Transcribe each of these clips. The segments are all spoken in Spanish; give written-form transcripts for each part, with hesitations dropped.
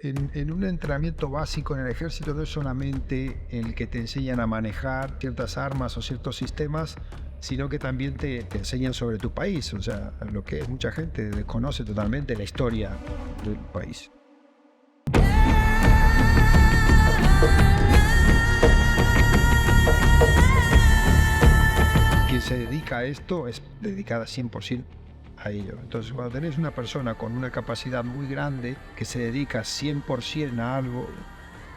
en un entrenamiento básico en el ejército no es solamente el que te enseñan a manejar ciertas armas o ciertos sistemas, sino que también te enseñan sobre tu país, o sea, lo que mucha gente desconoce totalmente, la historia del país. Quien se dedica a esto es dedicada 100% a ello. Entonces, cuando tenés una persona con una capacidad muy grande que se dedica 100% a algo,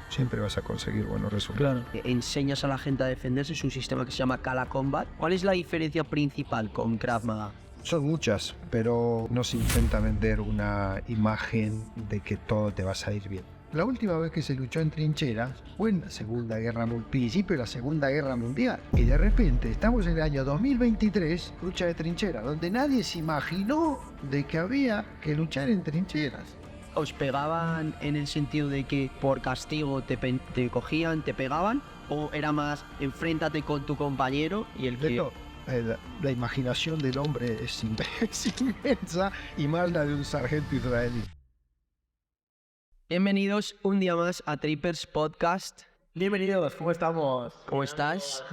siempre vas a conseguir buenos resultados. Claro. Enseñas a la gente a defenderse, es un sistema que se llama Kala Combat. ¿Cuál es la diferencia principal con Krav Maga? Son muchas, pero no se intenta vender una imagen de que todo te va a salir bien. La última vez que se luchó en trincheras fue en la Segunda Guerra Mundial, principio de la Segunda Guerra Mundial. Y de repente estamos en el año 2023, lucha de trincheras, donde nadie se imaginó de que había que luchar en trincheras. ¿Os pegaban en el sentido de que por castigo te cogían, te pegaban? ¿O era más enfréntate con tu compañero y el que...? La imaginación del hombre es inmensa, y más la de un sargento israelí. Bienvenidos un día más a Trippers Podcast. Bienvenidos, ¿cómo estamos? ¿Cómo estás?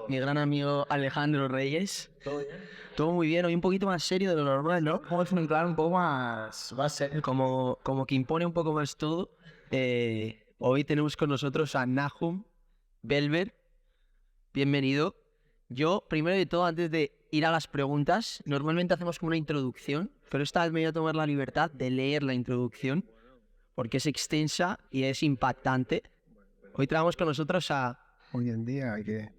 Mi gran amigo Alejandro Reyes. ¿Todo bien? Todo muy bien, hoy un poquito más serio de lo normal, ¿no? Vamos a entrar un poco más serio. Como que impone un poco más todo. Hoy tenemos con nosotros a Nahum Belver. Bienvenido. Yo, primero de todo, antes de ir a las preguntas, normalmente hacemos como una introducción, pero esta vez me voy a tomar la libertad de leer la introducción, porque es extensa y es impactante. Hoy traemos con nosotros a... Hoy en día hay que...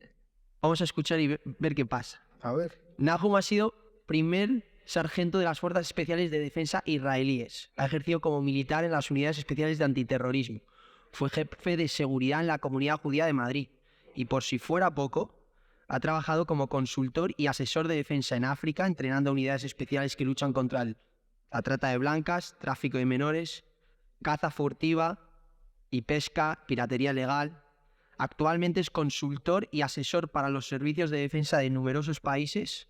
Vamos a escuchar y ver qué pasa. A ver. Nahum ha sido primer sargento de las Fuerzas Especiales de Defensa israelíes. Ha ejercido como militar en las Unidades Especiales de Antiterrorismo. Fue jefe de seguridad en la Comunidad Judía de Madrid. Y por si fuera poco, ha trabajado como consultor y asesor de defensa en África, entrenando a unidades especiales que luchan contra la trata de blancas, tráfico de menores, caza furtiva y pesca, piratería legal. Actualmente es consultor y asesor para los servicios de defensa de numerosos países,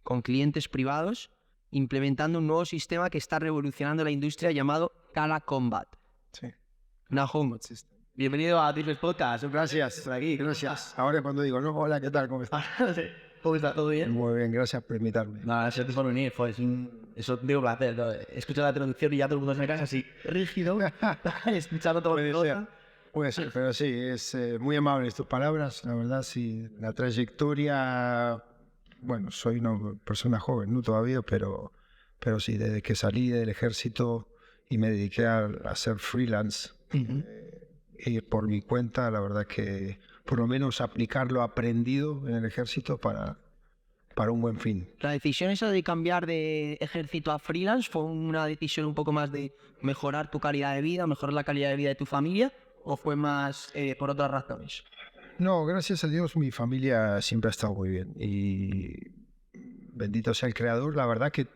con clientes privados, implementando un nuevo sistema que está revolucionando la industria llamado Kala Combat. Sí. Nahum, Bienvenido a Trippers Podcast. Gracias. Por aquí. Gracias. Ahora cuando digo, no, hola, ¿qué tal? ¿Cómo estás? ¿Cómo está? ¿Todo bien? Muy bien, gracias por invitarme. Nada, gracias por venir. Es un placer, ¿no? He escuchado la traducción y ya todo el mundo se me casa así rígido, escuchando todo lo que Puede ser, pero sí, es muy amable tus palabras. La verdad, sí, la trayectoria... Bueno, soy una persona joven, ¿no? Todavía, pero sí, desde que salí del ejército y me dediqué a hacer freelance, y por mi cuenta, la verdad que por lo menos aplicar lo aprendido en el ejército para un buen fin. ¿la decisión esa de cambiar de ejército a freelance fue una decisión un poco más de mejorar tu calidad de vida, mejorar la calidad de vida de tu familia, o fue más por otras razones? No, gracias a Dios mi familia siempre ha estado muy bien y bendito sea el Creador. La verdad que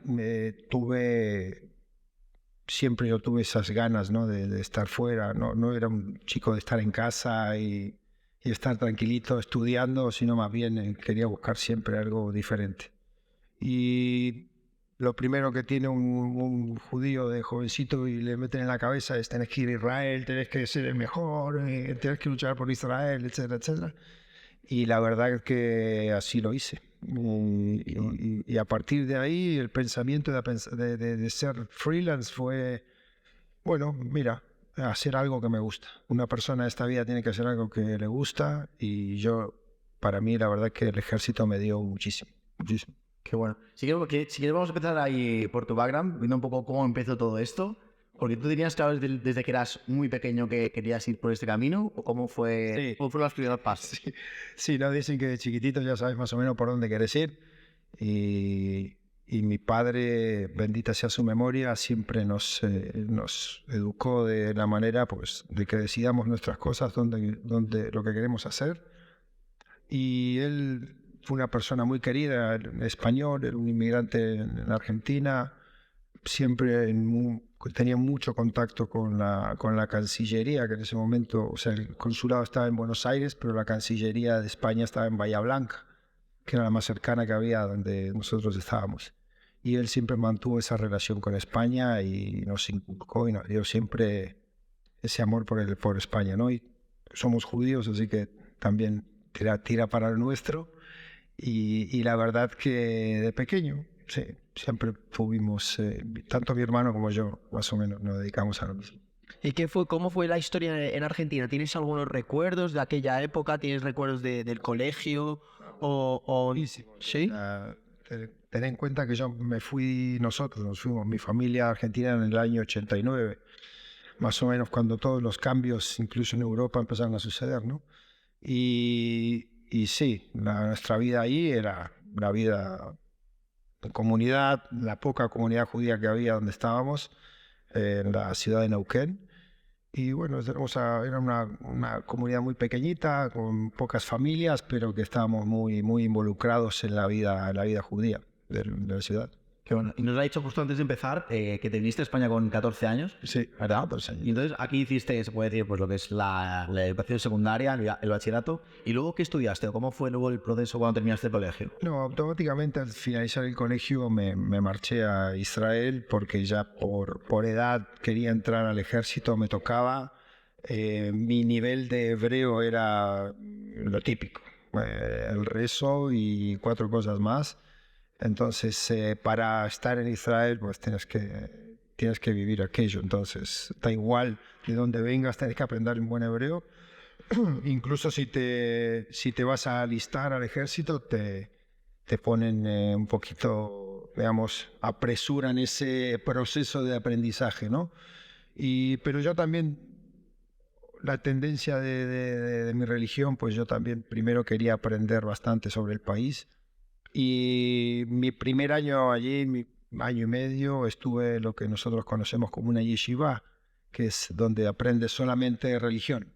siempre yo tuve esas ganas, ¿no? de estar fuera. No era un chico de estar en casa y estar tranquilito estudiando, sino más bien quería buscar siempre algo diferente. Y lo primero que tiene un judío de jovencito y le meten en la cabeza es tenés que ir a Israel, tenés que ser el mejor, tenés que luchar por Israel, etcétera, etcétera. Y la verdad es que así lo hice. Y a partir de ahí el pensamiento de ser freelance fue, bueno, mira, hacer algo que me gusta. Una persona de esta vida tiene que hacer algo que le gusta y para mí la verdad es que el ejército me dio muchísimo, muchísimo. Qué bueno. Si quieres vamos a empezar ahí por tu background, viendo un poco cómo empezó todo esto. Porque tú tenías claro desde que eras muy pequeño que querías ir por este camino, ¿o cómo fue, cómo fueron los primeros pasos? Sí, no, dicen que de chiquitito ya sabes más o menos por dónde quieres ir. Y mi padre, bendita sea su memoria, siempre nos educó de la manera pues, de que decidamos nuestras cosas, lo que queremos hacer. Y él fue una persona muy querida, español, era un inmigrante en Argentina, siempre tenía mucho contacto con la Cancillería, que en ese momento, o sea, el consulado estaba en Buenos Aires, pero la Cancillería de España estaba en Bahía Blanca, que era la más cercana que había donde nosotros estábamos. Y él siempre mantuvo esa relación con España y nos inculcó y nos dio siempre ese amor por España, ¿no? Y somos judíos, así que también tira para el nuestro. Y la verdad que de pequeño, sí, siempre tuvimos, tanto mi hermano como yo, más o menos, nos dedicamos a lo mismo. ¿Y cómo fue la historia en Argentina? ¿Tienes algunos recuerdos de aquella época? ¿Tienes recuerdos del colegio? ¿Sí? Ten en cuenta que nosotros nos fuimos, mi familia argentina en el año 89, más o menos cuando todos los cambios, incluso en Europa, empezaron a suceder, ¿no? Y sí, nuestra vida ahí era una vida en comunidad, la poca comunidad judía que había donde estábamos, en la ciudad de Neuquén. Y bueno, era una comunidad muy pequeñita, con pocas familias, pero que estábamos muy, muy involucrados en la vida judía de la ciudad. Qué bueno. Y nos ha dicho justo antes de empezar que te viniste a España con 14 años. Sí, ¿verdad? 14 años. Y entonces aquí hiciste, se puede decir, pues lo que es la educación secundaria, el bachillerato. ¿Y luego qué estudiaste? ¿O cómo fue luego el proceso cuando terminaste el colegio? No, automáticamente al finalizar el colegio me marché a Israel porque ya por edad quería entrar al ejército, me tocaba. Mi nivel de hebreo era lo típico, el rezo y 4 cosas más. Entonces, para estar en Israel, pues tienes que vivir aquello. Entonces, da igual de dónde vengas, tienes que aprender un buen hebreo. Incluso si te vas a alistar al ejército, te ponen un poquito, digamos, apresuran ese proceso de aprendizaje, ¿no? Pero yo también, la tendencia de mi religión, pues yo también primero quería aprender bastante sobre el país. Y mi primer año allí, mi año y medio, estuve en lo que nosotros conocemos como una yeshiva, que es donde aprendes solamente religión.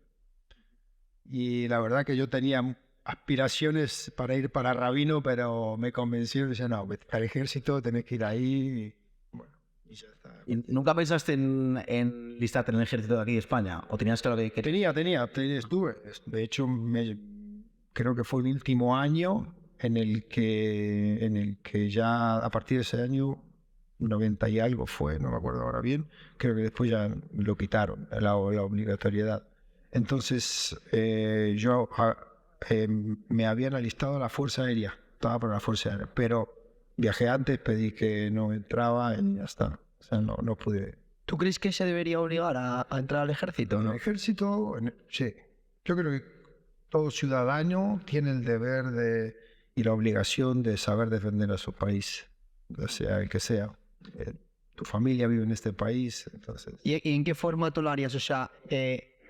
Y la verdad que yo tenía aspiraciones para ir para rabino, pero me convenció y decía, no, al ejército tenés que ir ahí. Y, bueno, y ya está. ¿Y nunca pensaste en listarte en el ejército de aquí de España? ¿O tenías claro que Estuve. De hecho, creo que fue el último año en el que ya a partir de ese año 90 y algo fue, no me acuerdo ahora bien, creo que después ya lo quitaron, la obligatoriedad. Entonces yo me habían alistado a la Fuerza Aérea, estaba para la Fuerza Aérea, pero viajé antes, pedí que no entraba y ya está, o sea, no pude. ¿Tú crees que se debería obligar a entrar al ejército? ¿No? El ejército, sí, yo creo que todo ciudadano tiene el deber y la obligación de saber defender a su país, o sea el que sea. Tu familia vive en este país, entonces. ¿Y en qué forma tú lo harías? O sea,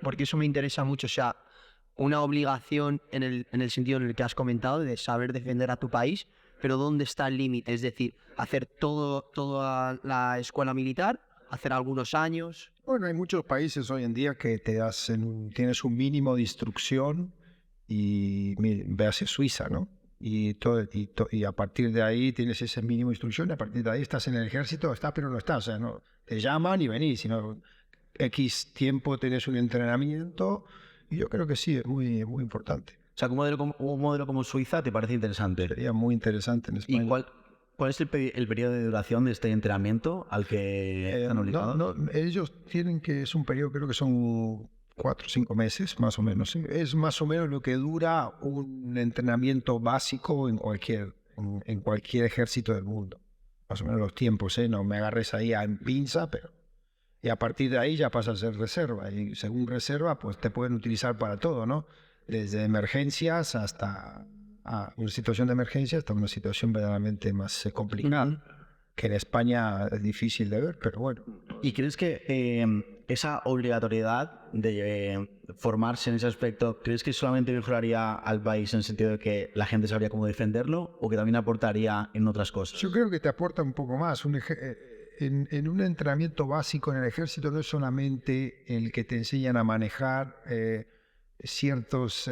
porque eso me interesa mucho, o sea, una obligación en el sentido en el que has comentado de saber defender a tu país, pero ¿dónde está el límite? Es decir, hacer toda la escuela militar, hacer algunos años. Bueno, hay muchos países hoy en día que tienes un mínimo de instrucción y ve hacia Suiza, ¿no? Y a partir de ahí tienes ese mínimo de instrucción, y a partir de ahí estás en el ejército, estás pero no estás, o sea, no te llaman y venís, sino X tiempo tenés un entrenamiento, y yo creo que sí, es muy, muy importante. O sea, un modelo como Suiza te parece interesante. Sería muy interesante en España. ¿Y cuál es el periodo de duración de este entrenamiento al que están obligados? Ellos es un periodo, creo que son 4 o 5 meses, más o menos. ¿Sí? Es más o menos lo que dura un entrenamiento básico en cualquier ejército del mundo. Más o menos los tiempos, ¿eh? No me agarres ahí en pinza, pero... Y a partir de ahí ya pasa a ser reserva. Y según reserva, pues te pueden utilizar para todo, ¿no? Desde emergencias hasta una situación de emergencia hasta una situación verdaderamente más complicada, que en España es difícil de ver, pero bueno. ¿Y crees que esa obligatoriedad de formarse en ese aspecto, crees que solamente mejoraría al país en el sentido de que la gente sabría cómo defenderlo o que también aportaría en otras cosas? Yo creo que te aporta un poco más. En un entrenamiento básico en el ejército no es solamente el que te enseñan a manejar ciertas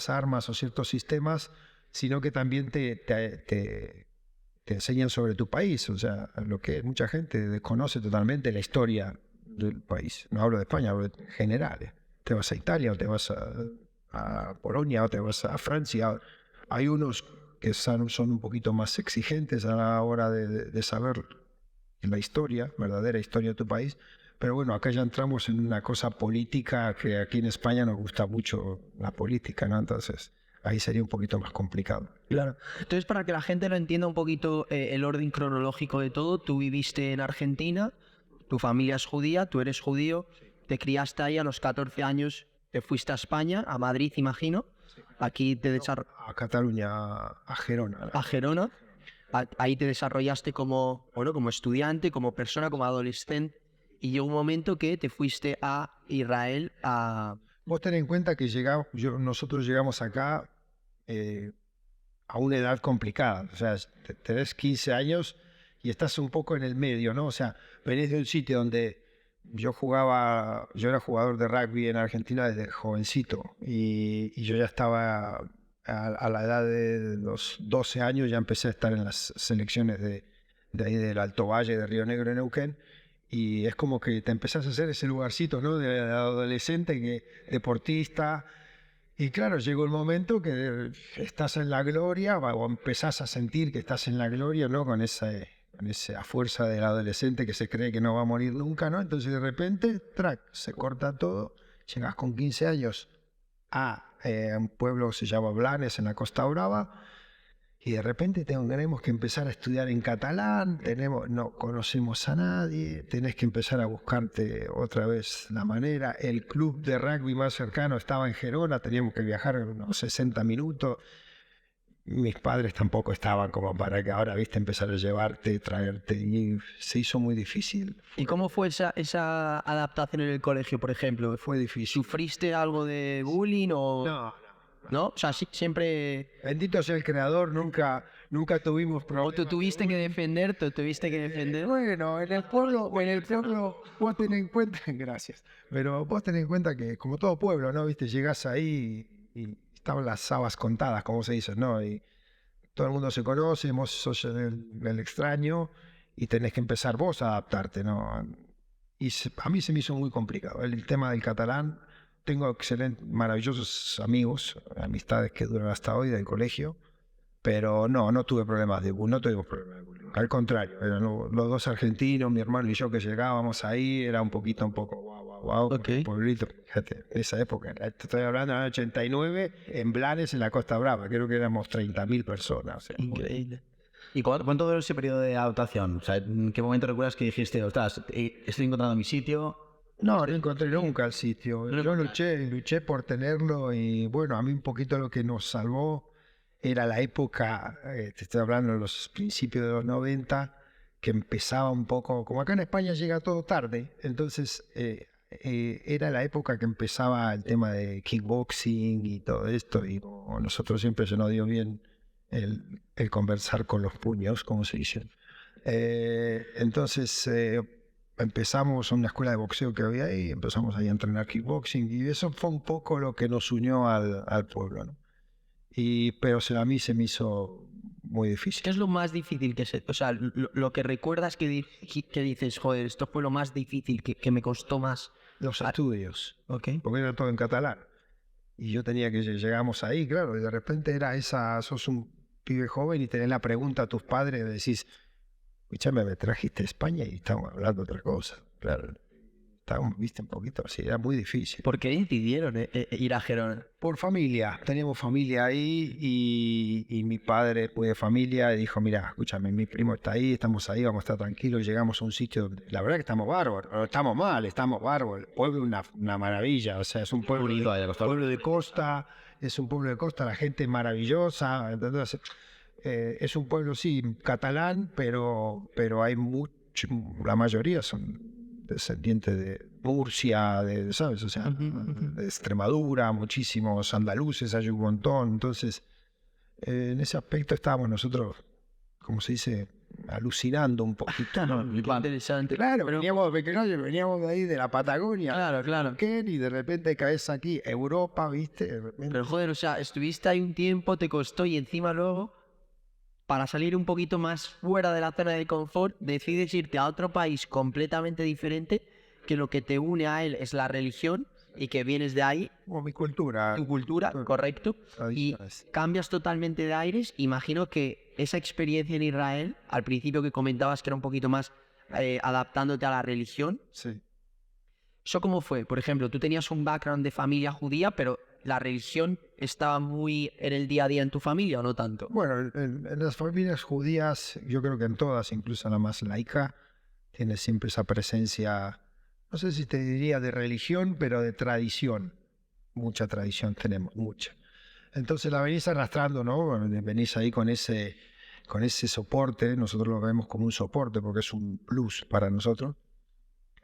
armas o ciertos sistemas, sino que también te enseñan sobre tu país, o sea, lo que mucha gente desconoce totalmente, la historia del país. No hablo de España, hablo en general. Te vas a Italia o te vas a Polonia o te vas a Francia. Hay unos que son un poquito más exigentes a la hora de saber la historia, verdadera historia de tu país, Pero bueno, acá ya entramos en una cosa política que aquí en España nos gusta mucho la política, ¿no? Entonces ahí sería un poquito más complicado. Claro. Entonces, para que la gente lo entienda un poquito el orden cronológico de todo, tú viviste en Argentina, tu familia es judía, tú eres judío, te criaste ahí a los 14 años, te fuiste a España, a Madrid, imagino. Aquí te A Cataluña, a Gerona. a Gerona. Ahí te desarrollaste como, bueno, como estudiante, como persona, como adolescente. Y llegó un momento que te fuiste a Israel a... Vos ten en cuenta que nosotros llegamos acá a una edad complicada. O sea, tenés 15 años y estás un poco en el medio, ¿no? O sea, venís de un sitio donde yo era jugador de rugby en Argentina desde jovencito y yo ya estaba a la edad de los 12 años, ya empecé a estar en las selecciones de ahí del Alto Valle, de Río Negro, en Neuquén. Y es como que te empezás a hacer ese lugarcito, ¿no? De adolescente, deportista. Y claro, llegó el momento que estás en la gloria, o empezás a sentir que estás en la gloria, ¿no? Con esa fuerza del adolescente que se cree que no va a morir nunca, ¿no? Entonces de repente, se corta todo, llegas con 15 años a un pueblo que se llama Blanes, en la Costa Brava, y de repente tenemos que empezar a estudiar en catalán, no conocemos a nadie, tenés que empezar a buscarte otra vez la manera. El club de rugby más cercano estaba en Gerona, teníamos que viajar unos 60 minutos. Mis padres tampoco estaban como para que ahora, viste, empezar a llevarte, traerte, y se hizo muy difícil. ¿Y cómo fue esa adaptación en el colegio, por ejemplo? Fue difícil. ¿Sufriste algo de bullying o...? No. ¿No? O sea, siempre... Bendito sea el creador, nunca tuvimos problemas. ¿O te tuviste que defender? Bueno, en el pueblo, vos ten en cuenta, gracias, pero vos ten en cuenta que como todo pueblo, ¿no? Viste, llegás ahí y estaban las habas contadas, como se dice, ¿no? Y todo el mundo se conoce, vos sos el extraño y tenés que empezar vos a adaptarte, ¿no? Y a mí se me hizo muy complicado el tema del catalán. Tengo maravillosos amigos, amistades que duran hasta hoy del colegio, pero no tuve problemas de bullying, no tuvimos problemas de bullying. Al contrario, eran los dos argentinos, mi hermano y yo que llegábamos ahí, era un poco guau, Okay. pueblito, fíjate, esa época, te estoy hablando del 89, en Blanes, en la Costa Brava, creo que éramos 30.000 personas. O sea, Increíble. ¿Y cuánto duró ese periodo de adaptación? O sea, ¿en qué momento recuerdas que dijiste, ostras, estoy encontrando mi sitio? No encontré nunca el sitio. Yo luché por tenerlo y bueno, a mí un poquito lo que nos salvó era la época, te estoy hablando de los principios de los 90, que empezaba un poco, como acá en España llega todo tarde, entonces era la época que empezaba el tema de kickboxing y todo esto, y como nosotros siempre se nos dio bien el conversar con los puños, como se dice. Entonces... empezamos en una escuela de boxeo que había ahí, empezamos ahí a entrenar kickboxing y eso fue un poco lo que nos unió al pueblo, ¿no? Pero a mí se me hizo muy difícil. ¿Qué es lo más difícil o sea, lo que recuerdas que dices, joder, esto fue lo más difícil, que me costó más? Los estudios, Okay. porque era todo en catalán. Y yo tenía que, llegamos ahí, claro, y de repente sos un pibe joven y tenés la pregunta a tus padres, decís, escúchame, me trajiste a España y estamos hablando de otra cosa. Claro, estábamos, viste, un poquito así, era muy difícil. ¿Por qué decidieron ir a Gerona? Por familia, teníamos familia ahí y mi padre fue de familia y dijo, mira, escúchame, mi primo está ahí, estamos ahí, vamos a estar tranquilos, llegamos a un sitio donde la verdad que estamos bárbaros, no estamos mal, estamos bárbaros, el pueblo es una maravilla, o sea, es un pueblo de costa, es un pueblo de costa, la gente es maravillosa, entonces... es un pueblo, sí, catalán, pero hay la mayoría son descendientes de Murcia, ¿sabes? O sea, de Extremadura, muchísimos andaluces, hay un montón. Entonces, en ese aspecto estábamos nosotros, como se dice, alucinando un poquito. Interesante. Claro, veníamos de ahí, de la Patagonia. Claro. Y de repente caes aquí, Europa, ¿viste? Pero joder, o sea, estuviste ahí un tiempo, te costó y encima luego... Para salir un poquito más fuera de la zona de confort, decides irte a otro país completamente diferente, que lo que te une a él es la religión y que vienes de ahí. O mi cultura. Tu cultura, correcto. Y cambias totalmente de aires. Imagino que esa experiencia en Israel, al principio que comentabas que era un poquito más adaptándote a la religión, sí. ¿Eso cómo fue? Por ejemplo, tú tenías un background de familia judía, pero ¿la religión estaba muy en el día a día en tu familia o no tanto? Bueno, en las familias judías, yo creo que en todas, incluso en la más laica, tiene siempre esa presencia, no sé si te diría de religión, pero de tradición. Mucha tradición tenemos, mucha. Entonces la venís arrastrando, ¿no? Venís ahí con ese soporte, nosotros lo vemos como un soporte porque es un plus para nosotros.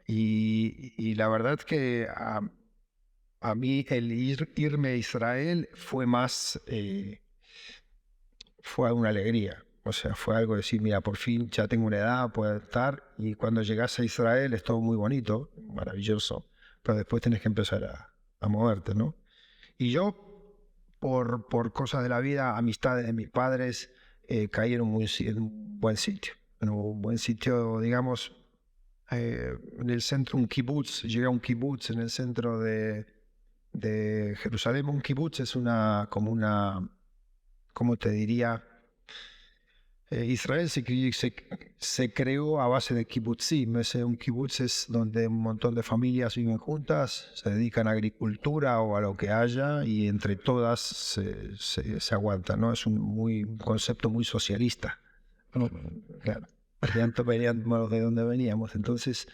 Y la verdad que a mí el irme a Israel fue más, fue una alegría. O sea, fue algo de decir, mira, por fin ya tengo una edad, puedo estar. Y cuando llegas a Israel es todo muy bonito, maravilloso, pero después tenés que empezar a moverte, ¿no? Y yo, por cosas de la vida, amistades de mis padres, caí en un buen sitio. En un buen sitio, digamos, en el centro, un kibutz. Llegué a un kibutz en el centro de Jerusalén. Un kibutz es como una, ¿cómo te diría? Israel se creó a base de kibbutzim. Un kibutz es donde un montón de familias viven juntas, se dedican a agricultura o a lo que haya y entre todas se aguantan, ¿no? Es un concepto muy socialista. Claro, veníamos de donde veníamos. Entonces,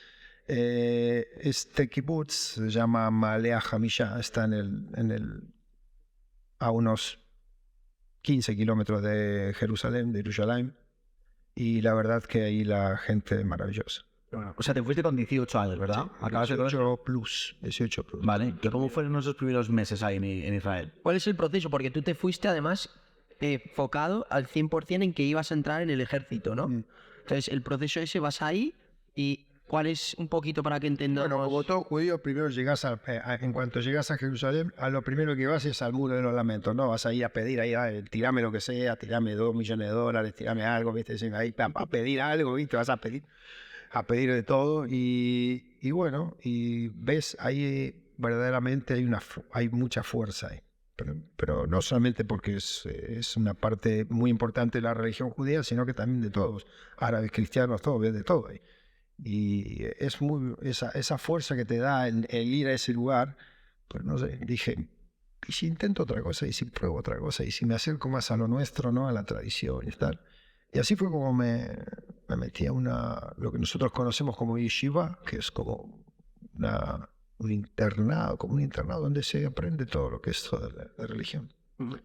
este kibutz se llama Ma'ale HaMisha, está a unos 15 kilómetros de Jerusalén, y la verdad que ahí la gente es maravillosa. Bueno, o sea, te fuiste con 18 años, ¿verdad? Acabas de 18 plus. Vale, ¿cómo fueron esos primeros meses ahí en Israel? ¿Cuál es el proceso? Porque tú te fuiste además enfocado al 100% en que ibas a entrar en el ejército, ¿no? Entonces, el proceso ese, vas ahí y ¿cuál es un poquito para que entendamos? Bueno, como todo judío, primero llegas en cuanto llegas a Jerusalén, a lo primero que vas es al muro de los lamentos, ¿no? Vas a ir a pedir, ahí, tirame lo que sea, tirame $2 millones, tirame algo, ¿viste? Ahí a pedir algo, ¿viste? Vas a pedir de todo y bueno, y ves ahí verdaderamente hay mucha fuerza ahí. Pero no solamente porque es una parte muy importante de la religión judía, sino que también de todos, árabes, cristianos, todos, ves de todo ahí. Y es esa fuerza que te da el ir a ese lugar, pues no sé, dije, ¿y si intento otra cosa? ¿Y si pruebo otra cosa? ¿Y si me acerco más a lo nuestro, ¿no? A la tradición y tal? Y así fue como me metí a lo que nosotros conocemos como yeshiva, que es como un internado donde se aprende todo lo que es toda la religión.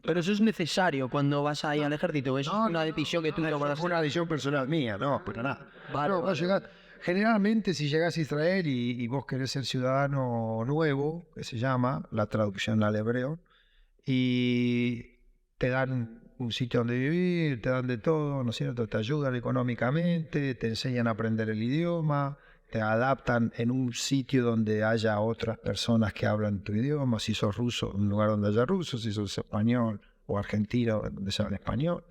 Pero eso es necesario cuando vas ahí al ejército, es una decisión que tú tomas. Es una decisión personal mía, no, pero nada. Vale. Generalmente, si llegas a Israel y vos querés ser ciudadano nuevo, que se llama, la traducción al hebreo, y te dan un sitio donde vivir, te dan de todo, ¿no es cierto? Te ayudan económicamente, te enseñan a aprender el idioma, te adaptan en un sitio donde haya otras personas que hablan tu idioma. Si sos ruso, un lugar donde haya rusos; si sos español o argentino, donde se habla español.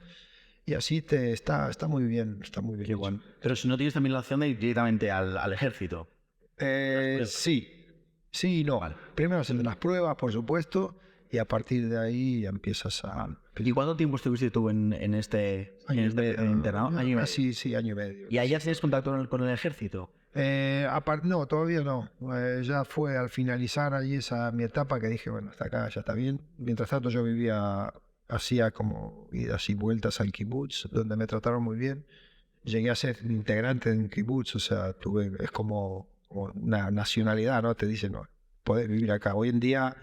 Y así está muy bien, está muy bien. Qué bueno. Pero si no tienes también la opción de ir directamente al ejército. Sí y no. Vale. Primero hacen las pruebas, por supuesto, y a partir de ahí ya empiezas a... ¿Y cuánto tiempo estuviste tú en este internado? ¿Año y medio? Sí, año y medio. ¿Y ahí ya tienes contacto con el ejército? No, todavía no. Ya fue al finalizar allí mi etapa que dije, bueno, hasta acá ya está bien. Mientras tanto yo hacía como idas y vueltas al kibutz, donde me trataron muy bien. Llegué a ser integrante de un kibutz, o sea, es como una nacionalidad, ¿no? Te dicen, no, podés vivir acá. Hoy en día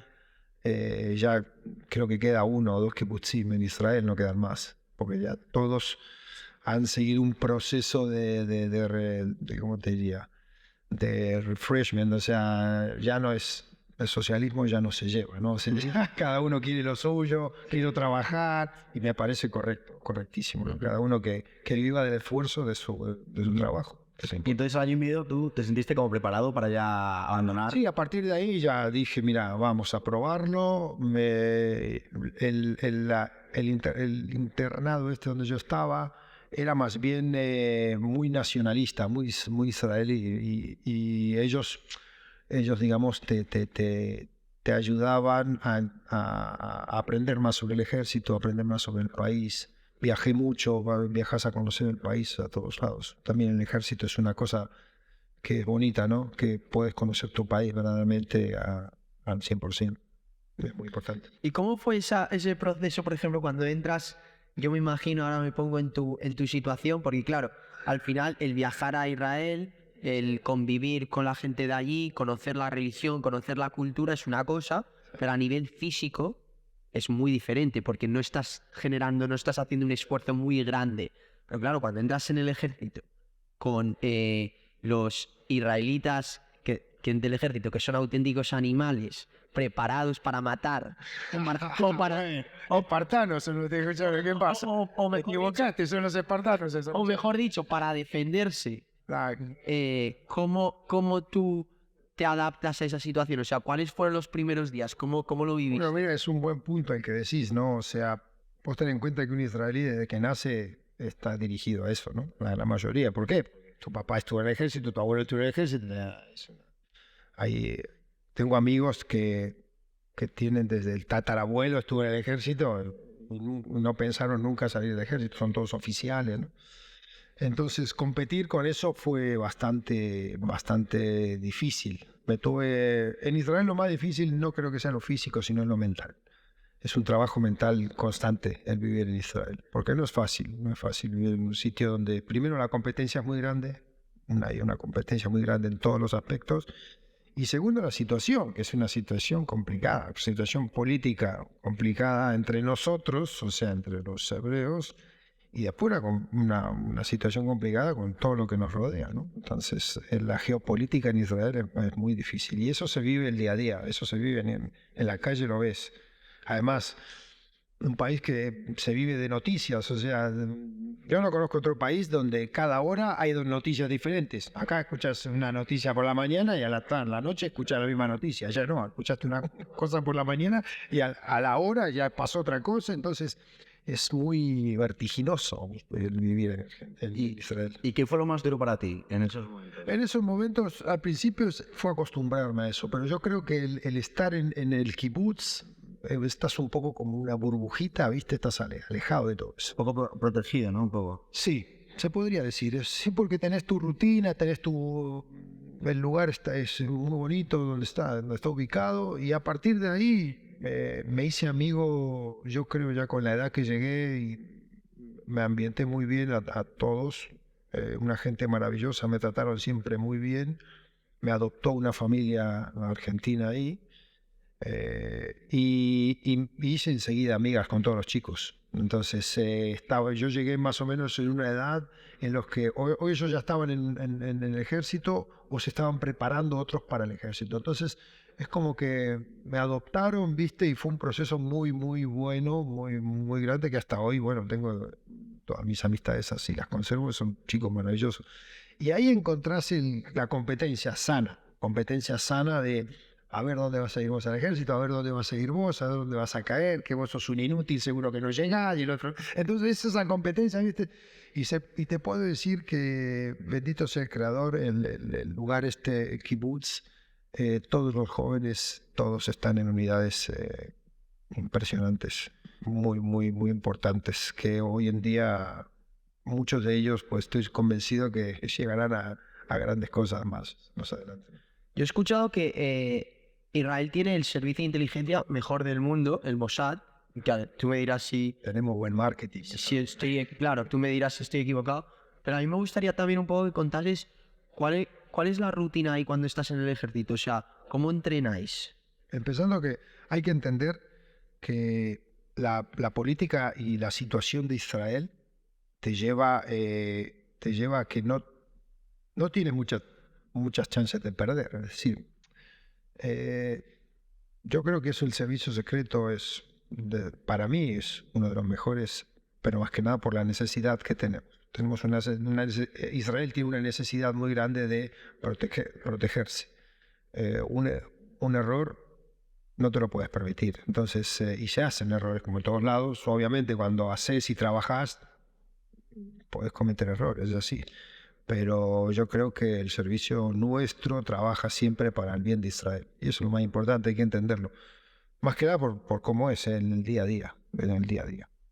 ya creo que queda 1 o 2 kibutzim en Israel, no quedan más, porque ya todos han seguido un proceso de ¿cómo te diría? De refreshment, o sea, ya no es... El socialismo ya no se lleva, ¿no? Cada uno quiere lo suyo, quiere trabajar, y me parece correctísimo, ¿no? Cada uno que viva del esfuerzo de su trabajo. Y entonces al año y medio tú te sentiste como preparado para ya abandonar. Sí, a partir de ahí ya dije, mira, vamos a probarlo. El internado donde yo estaba era más bien muy nacionalista, muy israelí, y ellos digamos, te ayudaban a aprender más sobre el ejército, a aprender más sobre el país. Viajé mucho, viajas a conocer el país a todos lados. También el ejército es una cosa que es bonita, ¿no? Que puedes conocer tu país verdaderamente al 100%. Es muy importante. ¿Y cómo fue ese proceso, por ejemplo, cuando entras? Yo me imagino, ahora me pongo en tu situación, porque claro, al final el viajar a Israel, el convivir con la gente de allí, conocer la religión, conocer la cultura es una cosa, pero a nivel físico es muy diferente, porque no estás haciendo un esfuerzo muy grande. Pero claro, cuando entras en el ejército con los israelitas del ejército, que son auténticos animales, preparados para matar, Espartanos, ¿qué pasa? Me equivocaste, son los espartanos. O mejor dicho, para defenderse. ¿Cómo tú te adaptas a esa situación? O sea, ¿cuáles fueron los primeros días? ¿Cómo lo viviste? Bueno, mira, es un buen punto el que decís, ¿no? O sea, vos ten en cuenta que un israelí desde que nace está dirigido a eso, ¿no? La mayoría. ¿Por qué? Porque tu papá estuvo en el ejército, tu abuelo estuvo en el ejército. Tengo amigos que tienen desde el tatarabuelo estuvo en el ejército y no pensaron nunca salir del ejército, son todos oficiales, ¿no? Entonces, competir con eso fue bastante difícil. En Israel lo más difícil no creo que sea lo físico, sino lo mental. Es un trabajo mental constante el vivir en Israel, porque no es fácil vivir en un sitio donde primero la competencia es muy grande, hay una competencia muy grande en todos los aspectos, y segundo la situación, que es una situación complicada, situación política complicada entre nosotros, o sea, entre los hebreos, y después una situación complicada con todo lo que nos rodea, ¿no? Entonces, la geopolítica en Israel es muy difícil. Y eso se vive el día a día, eso se vive en la calle, lo ves. Además, un país que se vive de noticias, o sea, yo no conozco otro país donde cada hora hay dos noticias diferentes. Acá escuchas una noticia por la mañana y a la noche escuchas la misma noticia. Allá no, escuchaste una cosa por la mañana y a la hora ya pasó otra cosa, entonces es muy vertiginoso el vivir en Israel. ¿Y qué fue lo más duro para ti en esos momentos? En esos momentos, al principio fue acostumbrarme a eso, pero yo creo que el estar en el kibutz, estás un poco como una burbujita, ¿viste? Estás alejado de todo eso. Un poco protegido, ¿no? Un poco. Sí, se podría decir. Sí, porque tenés tu rutina, el lugar es muy bonito donde está ubicado, y a partir de ahí me hice amigo, yo creo ya con la edad que llegué, y me ambienté muy bien a todos. Una gente maravillosa, me trataron siempre muy bien. Me adoptó una familia argentina ahí. Y hice enseguida amigas con todos los chicos. Entonces yo llegué más o menos en una edad en los que o ellos ya estaban en el ejército o se estaban preparando otros para el ejército. Entonces es como que me adoptaron, ¿viste? Y fue un proceso muy, muy bueno, muy, muy grande, que hasta hoy, bueno, tengo todas mis amistades así, las conservo, son chicos maravillosos. Y ahí encontrás la competencia sana de a ver dónde vas a ir vos al ejército, a ver dónde vas a ir vos, a ver dónde vas a caer, que vos sos un inútil, seguro que no llegás, y el otro. Entonces esa competencia, ¿viste? Y te puedo decir que, bendito sea el Creador, el lugar el kibutz, todos los jóvenes, todos están en unidades impresionantes, muy, muy, muy importantes, que hoy en día muchos de ellos, pues estoy convencido que llegarán a grandes cosas más adelante. Yo he escuchado que Israel tiene el servicio de inteligencia mejor del mundo, el Mossad. Que tú me dirás si... Tenemos buen marketing. Claro, tú me dirás si estoy equivocado. Pero a mí me gustaría también un poco que contases cuál es la rutina ahí cuando estás en el ejército. O sea, ¿cómo entrenáis? Empezando que hay que entender que la política y la situación de Israel te lleva a que no tienes muchas chances de perder. Es decir, yo creo que el servicio secreto para mí es uno de los mejores, pero más que nada por la necesidad que tenemos. Israel tiene una necesidad muy grande de protegerse. Un error no te lo puedes permitir. Entonces, y se hacen errores como en todos lados. Obviamente, cuando haces y trabajas, puedes cometer errores, es así. Pero yo creo que el servicio nuestro trabaja siempre para el bien de Israel. Y eso es lo más importante, hay que entenderlo. Más que nada por cómo es en el día a día.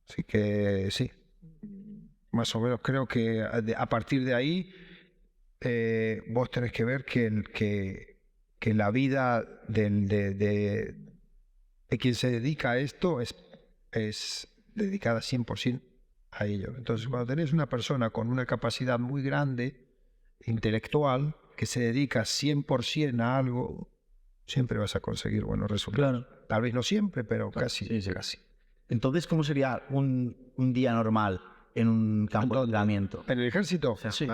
Así que sí, más o menos creo que a partir de ahí vos tenés que ver que la vida de quien se dedica a esto es dedicada 100% a ello. Entonces, cuando tenés una persona con una capacidad muy grande, intelectual, que se dedica 100% a algo, siempre vas a conseguir buenos resultados. Claro. Tal vez no siempre, pero casi. Sí. Casi. Entonces, ¿cómo sería un día normal en un campo de entrenamiento? ¿En el ejército? O sea, Sí.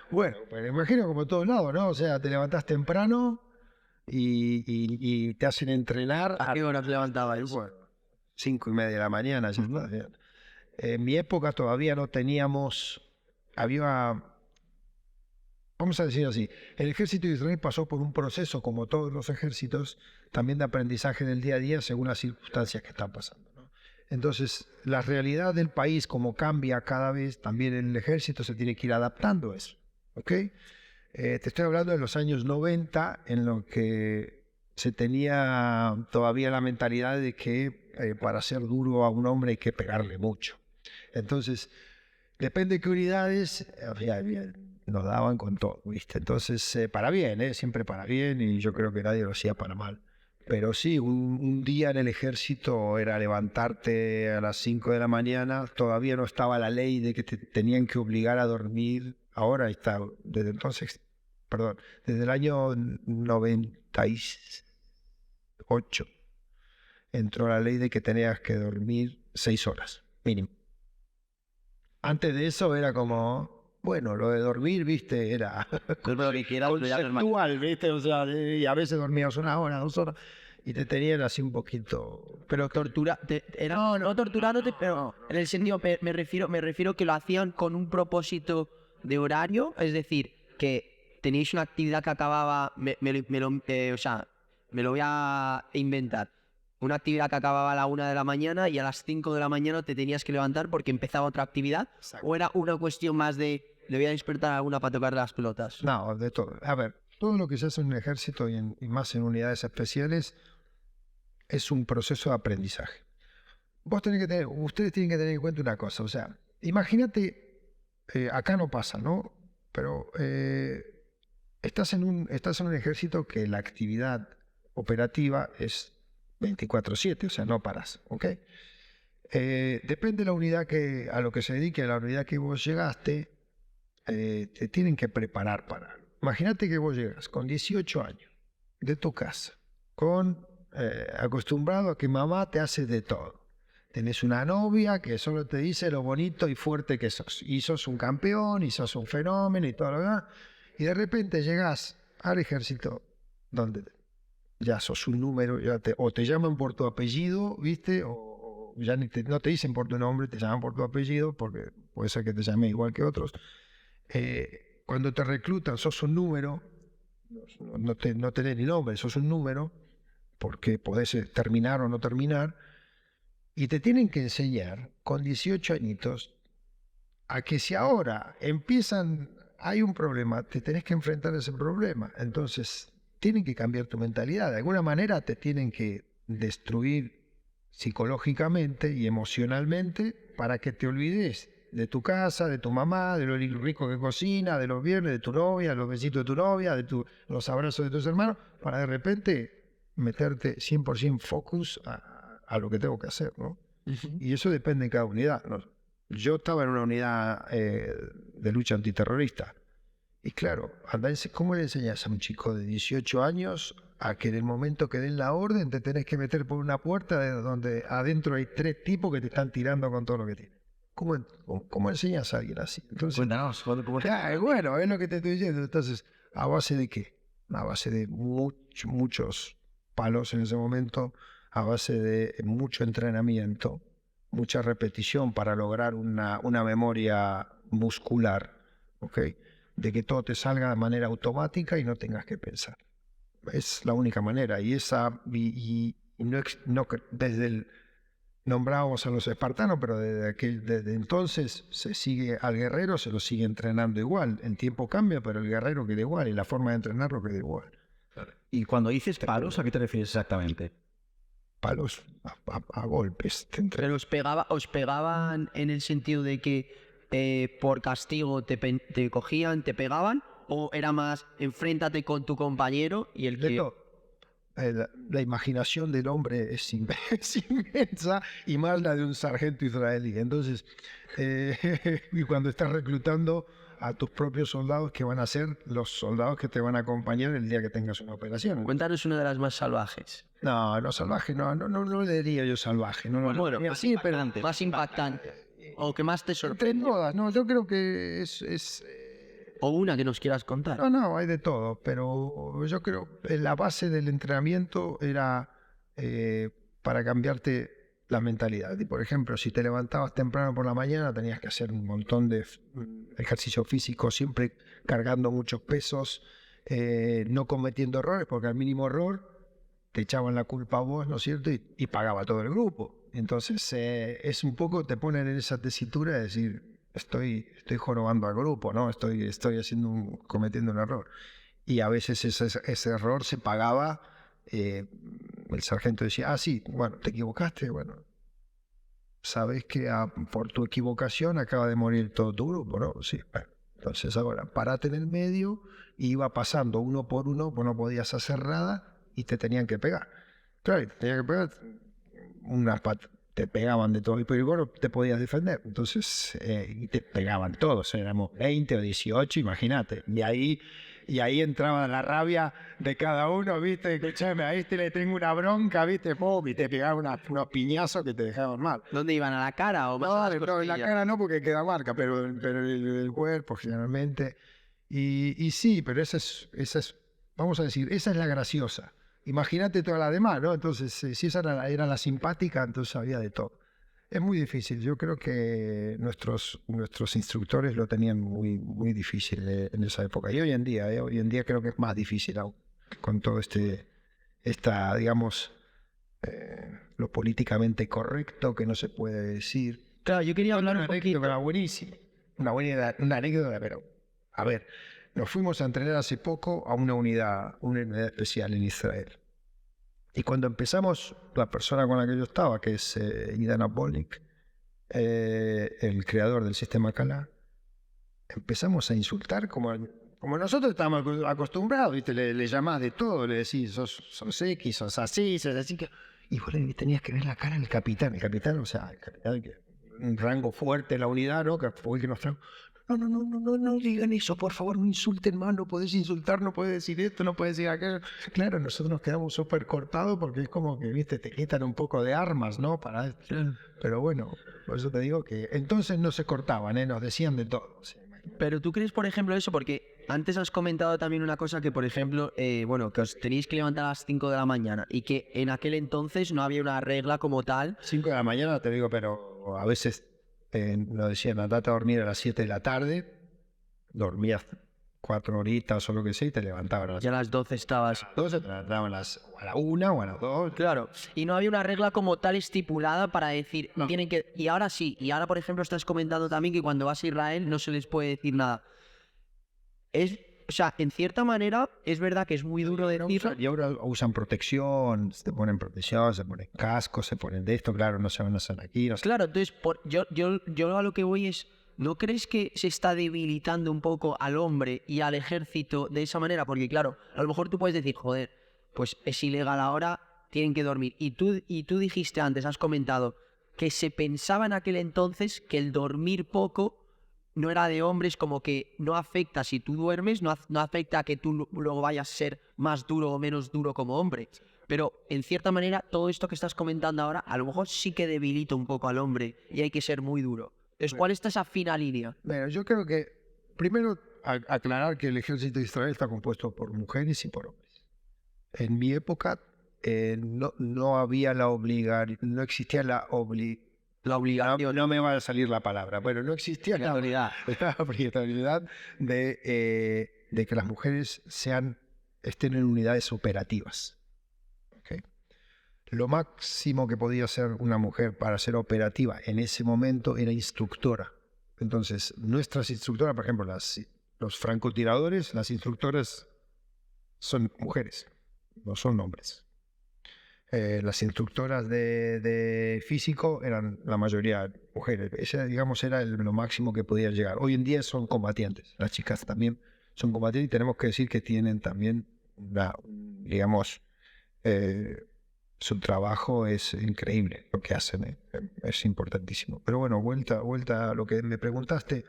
Bueno, pues me imagino como en todos lados, ¿no? O sea, te levantás temprano y te hacen entrenar. ¿A qué hora te levantabas? Bueno, 5:30 de la mañana, ya está bien. En mi época todavía no teníamos, vamos a decir así, el ejército de Israel pasó por un proceso, como todos los ejércitos, también de aprendizaje del día a día según las circunstancias que están pasando, ¿no? Entonces, la realidad del país, como cambia cada vez, también el ejército se tiene que ir adaptando a eso, ¿ok? Te estoy hablando de los años 90, en lo que se tenía todavía la mentalidad de que para ser duro a un hombre hay que pegarle mucho. Entonces, depende de qué unidades, nos daban con todo, ¿viste? Entonces, para bien, siempre para bien, y yo creo que nadie lo hacía para mal. Pero sí, un día en el ejército era levantarte a las 5 de la mañana, todavía no estaba la ley de que te tenían que obligar a dormir. Ahora está, desde entonces, perdón, desde el año 98 entró la ley de que tenías que dormir 6 horas, mínimo. Antes de eso era como, bueno, lo de dormir, viste, era conceptual, viste, o sea, y a veces dormías 1 hora, 2 horas, y te tenían así un poquito. Pero no torturándote, pero en el sentido, me refiero que lo hacían con un propósito de horario, es decir, que teníais una actividad que acababa, me lo voy a inventar. Una actividad que acababa a la 1 de la mañana y a las 5 de la mañana te tenías que levantar porque empezaba otra actividad. Exacto. ¿O era una cuestión más de le voy a despertar a alguna para tocar las pelotas? No, de todo. A ver, todo lo que se hace en un ejército y más en unidades especiales es un proceso de aprendizaje. Ustedes tienen que tener en cuenta una cosa, o sea, imagínate, acá no pasa, ¿no? Pero estás en un ejército que la actividad operativa es 24/7, o sea, no paras, ¿ok? Depende de la unidad a lo que se dedique, a la unidad que vos llegaste, te tienen que preparar para algo. Imagínate que vos llegas con 18 años de tu casa, acostumbrado a que mamá te hace de todo. Tenés una novia que solo te dice lo bonito y fuerte que sos. Y sos un campeón, y sos un fenómeno y todo lo demás. Y de repente llegás al ejército donde ya sos un número, o te llaman por tu apellido, ¿viste? O ya no te dicen por tu nombre, te llaman por tu apellido, porque puede ser que te llamen igual que otros. Cuando te reclutan, sos un número, no tenés ni nombre, sos un número, porque podés terminar o no terminar, y te tienen que enseñar con 18 añitos a que si ahora hay un problema, te tenés que enfrentar a ese problema. Entonces, tienen que cambiar tu mentalidad. De alguna manera te tienen que destruir psicológicamente y emocionalmente para que te olvides de tu casa, de tu mamá, de lo rico que cocina, de los viernes, de tu novia, los besitos de tu novia, los abrazos de tus hermanos, para de repente meterte 100% focus a lo que tengo que hacer, ¿no? Uh-huh. Y eso depende de cada unidad, ¿no? Yo estaba en una unidad de lucha antiterrorista. Y claro, ¿cómo le enseñas a un chico de 18 años a que en el momento que den la orden te tenés que meter por una puerta donde adentro hay 3 tipos que te están tirando con todo lo que tienen? ¿Cómo enseñas a alguien así? Entonces, cuéntanos, ¿cómo bueno, es lo que te estoy diciendo. Entonces, ¿a base de qué? A base de muchos palos en ese momento, a base de mucho entrenamiento, mucha repetición para lograr una memoria muscular, ¿ok? De que todo te salga de manera automática y no tengas que pensar. Es la única manera. Y nombrábamos a los espartanos, pero desde entonces se sigue al guerrero, se lo sigue entrenando igual. El tiempo cambia, pero el guerrero queda igual y la forma de entrenarlo queda igual. Y cuando dices palos, ¿a qué te refieres exactamente? Palos a golpes. Pero os pegaban en el sentido de que por castigo te cogían, te pegaban, ¿O era más enfréntate con tu compañero y el que... La imaginación del hombre es inmensa y más la de un sargento israelí. Entonces, y cuando estás reclutando a tus propios soldados, que van a ser los soldados que te van a acompañar el día que tengas una operación. Cuéntanos una de las más salvajes. No, salvaje, no le diría yo salvaje. Bueno, más impactante. Más impactante. O que más te sorprende. Entre todas, no, yo creo que es O una que nos quieras contar. No, hay de todo, pero yo creo que la base del entrenamiento era para cambiarte la mentalidad. Y por ejemplo, si te levantabas temprano por la mañana, tenías que hacer un montón de ejercicio físico, siempre cargando muchos pesos, no cometiendo errores, porque al mínimo error te echaban la culpa a vos, ¿no es cierto? Y pagaba todo el grupo. Entonces es un poco, te ponen en esa tesitura de decir... Estoy jorobando al grupo, ¿no? Estoy cometiendo un error. Y a veces ese error se pagaba. El sargento decía, sí, bueno, te equivocaste, bueno. Sabes que por tu equivocación acaba de morir todo tu grupo, ¿no? Sí, bueno. Entonces ahora, parate en el medio, y iba pasando uno por uno, pues no podías hacer nada y te tenían que pegar. Claro, te tenían que pegar unas patas. Te pegaban de todo, y bueno, te podías defender. Entonces, y te pegaban todos, éramos 20 o 18, imagínate. Y ahí entraba la rabia de cada uno, ¿viste? Escuchame, a este le tengo una bronca, ¿viste? ¡Pum! Y te pegaban unos piñazos que te dejaban mal. ¿Dónde iban? ¿A la cara o más? No, en la cara no, porque queda marca, pero el cuerpo generalmente. Y sí, pero esa es, vamos a decir, esa es la graciosa. Imagínate toda la demás, ¿no? Entonces, si esa era la simpática, entonces había de todo. Es muy difícil. Yo creo que nuestros instructores lo tenían muy, muy difícil en esa época. Y hoy en día creo que es más difícil aún, con todo digamos, lo políticamente correcto que no se puede decir. Claro, yo quería hablar un poquito. Era buenísimo. Una anécdota, pero a ver. Nos fuimos a entrenar hace poco a una unidad especial en Israel. Y cuando empezamos, la persona con la que yo estaba, que es Idan Abolnik, el creador del sistema Kala, empezamos a insultar como nosotros estábamos acostumbrados, ¿viste? Le llamás de todo, le decís, sos X, sos así, y vos le tenías que ver la cara del capitán. El capitán, o sea, el capitán, un rango fuerte en la unidad, ¿no? Que fue el que nos trajo. No digan eso, por favor, no insulten más, no podés insultar, no podés decir esto, no podés decir aquello. Claro, nosotros nos quedamos súper cortados porque es como que, viste, te quitan un poco de armas, ¿no? Pero bueno, por eso te digo que entonces no se cortaban, nos decían de todo. ¿Sí? Pero tú crees, por ejemplo, eso, porque antes has comentado también una cosa que, por ejemplo, bueno, que os teníais que levantar a las 5 de la mañana y que en aquel entonces no había una regla como tal. 5 de la mañana, te digo, pero a veces... nos decían, andate a dormir a las 7 de la tarde, dormías 4 horitas o lo que sea y te levantaban. Ya a las 12 estabas. A las 12 te levantaban a la 1 o a las 2. Claro, y no había una regla como tal estipulada para decir, no. Tienen que... Y ahora sí, y ahora por ejemplo estás comentando también que cuando vas a Israel no se les puede decir nada. O sea, en cierta manera es verdad que es muy duro decirlo. Y ahora usan protección, se ponen protección, se ponen cascos, se ponen de esto, claro, no se van a hacer aquí. No sé. Claro, entonces yo a lo que voy es, ¿no crees que se está debilitando un poco al hombre y al ejército de esa manera? Porque claro, a lo mejor tú puedes decir, joder, pues es ilegal ahora, tienen que dormir. Y tú dijiste antes, has comentado, que se pensaba en aquel entonces que el dormir poco no era de hombres, como que no afecta si tú duermes, no afecta a que tú luego vayas a ser más duro o menos duro como hombre. Pero en cierta manera todo esto que estás comentando ahora a lo mejor sí que debilita un poco al hombre y hay que ser muy duro. Entonces, ¿cuál está esa fina línea? Bueno, yo creo que primero aclarar que el ejército de Israel está compuesto por mujeres y por hombres. En mi época no había no existía la obligación. No me va a salir la palabra. Bueno, no existía la obligatoriedad de que las mujeres estén en unidades operativas. ¿Okay? Lo máximo que podía ser una mujer para ser operativa en ese momento era instructora. Entonces, nuestras instructoras, por ejemplo, los francotiradores, las instructoras son mujeres, no son hombres. Las instructoras de físico eran la mayoría mujeres. Ese, digamos, era lo máximo que podía llegar. Hoy en día son combatientes. Las chicas también son combatientes y tenemos que decir que tienen también, digamos, su trabajo es increíble lo que hacen, es importantísimo. Pero bueno, vuelta a lo que me preguntaste.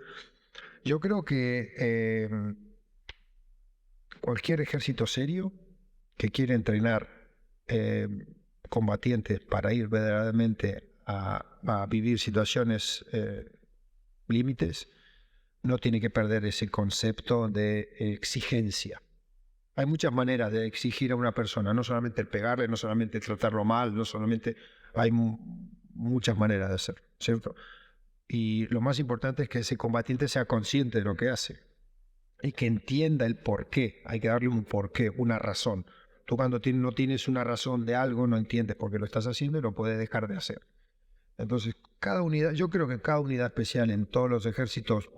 Yo creo que cualquier ejército serio que quiere entrenar combatientes para ir verdaderamente a vivir situaciones límites, no tiene que perder ese concepto de exigencia. Hay muchas maneras de exigir a una persona, no solamente el pegarle, no solamente el tratarlo mal, no solamente... Hay muchas maneras de hacerlo, ¿cierto? Y lo más importante es que ese combatiente sea consciente de lo que hace y que entienda el porqué. Hay que darle un porqué, una razón. Tú cuando no tienes una razón de algo, no entiendes por qué lo estás haciendo y lo puedes dejar de hacer. Entonces, cada unidad, yo creo que cada unidad especial en todos los ejércitos,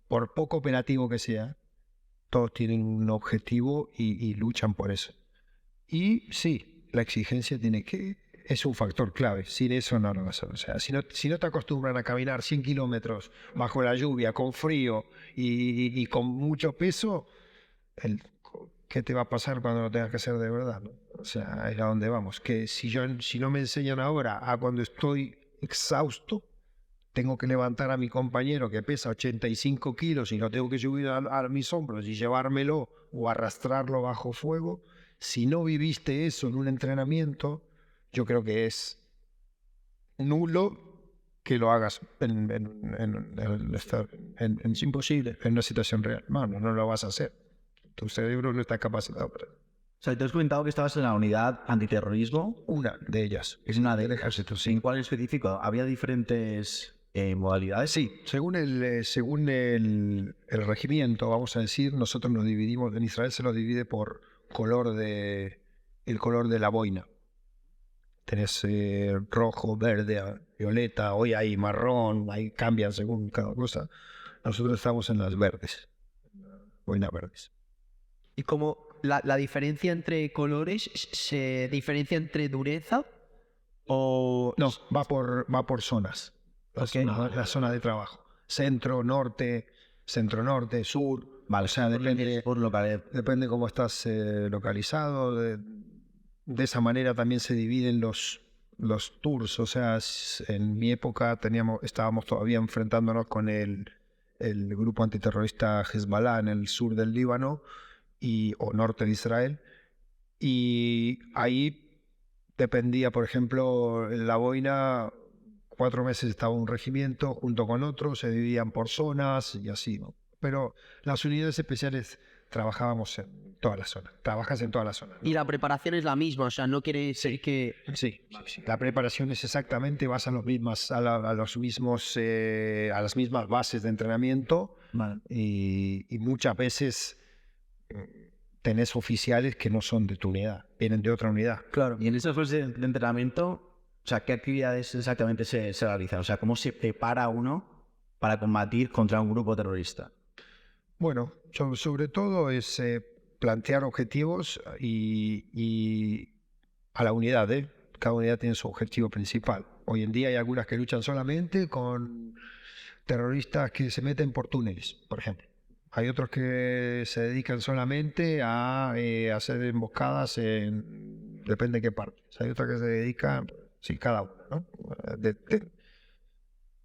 por poco operativo que sea, todos tienen un objetivo y luchan por eso. Y sí, la exigencia es un factor clave. Sin eso no lo vas a hacer. O sea, si no te acostumbran a caminar 100 kilómetros bajo la lluvia, con frío y con mucho peso, ¿qué te va a pasar cuando lo tengas que hacer de verdad, ¿no? O sea, es a donde vamos. Que si no me enseñan ahora a cuando estoy exhausto, tengo que levantar a mi compañero que pesa 85 kilos y lo tengo que subir a mis hombros y llevármelo o arrastrarlo bajo fuego. Si no viviste eso en un entrenamiento, yo creo que es nulo que lo hagas es imposible en una situación real. No lo vas a hacer. Tu cerebro no está capacitado para eso. O sea, te has comentado que estabas en la unidad antiterrorismo. Una de ellas. Es una del ejército, sí. ¿En cuál en específico? ¿Había diferentes modalidades? Sí, según el regimiento, vamos a decir, nosotros nos dividimos, en Israel se lo divide por el color de la boina. Tenés rojo, verde, violeta, hoy hay marrón, ahí cambian según cada cosa. Nosotros estamos en las verdes, boinas verdes. ¿Y cómo la diferencia entre colores se diferencia entre dureza o...? No, va por zonas. La zona de trabajo. Centro, norte, sur. Vale, o sea, depende cómo estás localizado. De esa manera también se dividen los tours. O sea, en mi época estábamos todavía enfrentándonos con el grupo antiterrorista Hezbollah en el sur del Líbano o norte de Israel. Y ahí dependía, por ejemplo, en la boina, 4 meses estaba un regimiento junto con otros, se dividían por zonas y así, ¿no? Pero las unidades especiales trabajábamos en todas las zonas, trabajas en todas las zonas, ¿no? Y la preparación es la misma, o sea, no quiere decir que... Sí. La preparación es exactamente, vas a las mismas bases de entrenamiento. Vale. Y muchas veces tenés oficiales que no son de tu unidad, vienen de otra unidad. Claro. Y en esos fases de entrenamiento, o sea, ¿qué actividades exactamente se realizan? O sea, ¿cómo se prepara uno para combatir contra un grupo terrorista? Bueno, sobre todo es plantear objetivos y a la unidad, ¿eh? Cada unidad tiene su objetivo principal. Hoy en día hay algunas que luchan solamente con terroristas que se meten por túneles, por ejemplo. Hay otros que se dedican solamente a hacer emboscadas depende de qué parte. Hay otras que se dedican, sí, cada una, ¿no?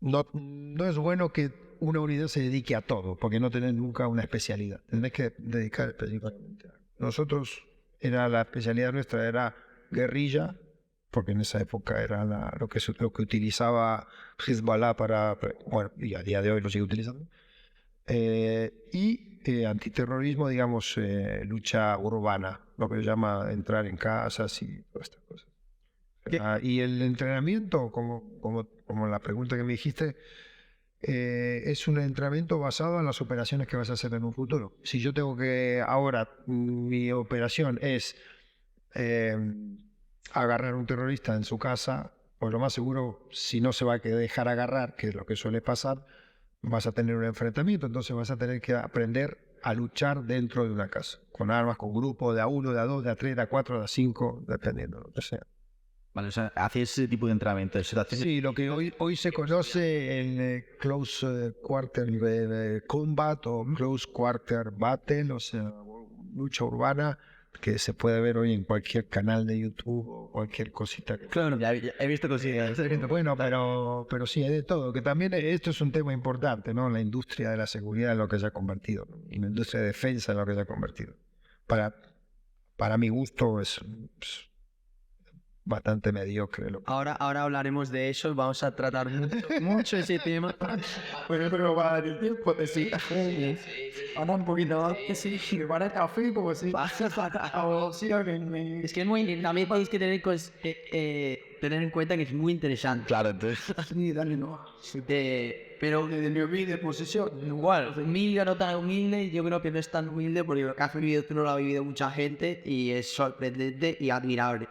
No es bueno que una unidad se dedique a todo, porque no tenés nunca una especialidad. Tenés que dedicar específicamente a algo. Nosotros, la especialidad nuestra era guerrilla, porque en esa época era lo que utilizaba Hezbollah bueno, y a día de hoy lo sigue utilizando. Y antiterrorismo, digamos, lucha urbana, lo que se llama entrar en casas y todas estas cosas. Y el entrenamiento, como la pregunta que me dijiste, es un entrenamiento basado en las operaciones que vas a hacer en un futuro. Si yo tengo que ahora, mi operación es agarrar a un terrorista en su casa, pues lo más seguro, si no se va a dejar agarrar, que es lo que suele pasar, vas a tener un enfrentamiento, entonces vas a tener que aprender a luchar dentro de una casa, con armas, con grupos de A1, de A2, de A3, de A4, de A5, dependiendo de lo que sea. Vale, o sea, hace ese tipo de entrenamiento. Sí, lo que hoy se conoce en Close Quarter Combat o Close Quarter Battle, o sea, lucha urbana, que se puede ver hoy en cualquier canal de YouTube o cualquier cosita. Claro, ya he visto cosillas. Bueno, pero sí, hay de todo. Que también esto es un tema importante, ¿no? La industria de la seguridad en lo que se ha convertido, ¿no? Y la industria de defensa en lo que se ha convertido. Para mi gusto es bastante mediocre. Ahora hablaremos de eso, vamos a tratar mucho ese tema. Bueno, pero va a dar el tiempo de sí. Vamos un poquito más. Sí, para el café, como si. Es que es muy. También tenéis que tener en cuenta que es muy interesante. Claro, entonces. Sí, dale, no. Pero de mi humilde posición. igual, humilde o no tan humilde, yo creo que no es tan humilde porque lo que has vivido tú no lo ha vivido mucha gente y es sorprendente y admirable.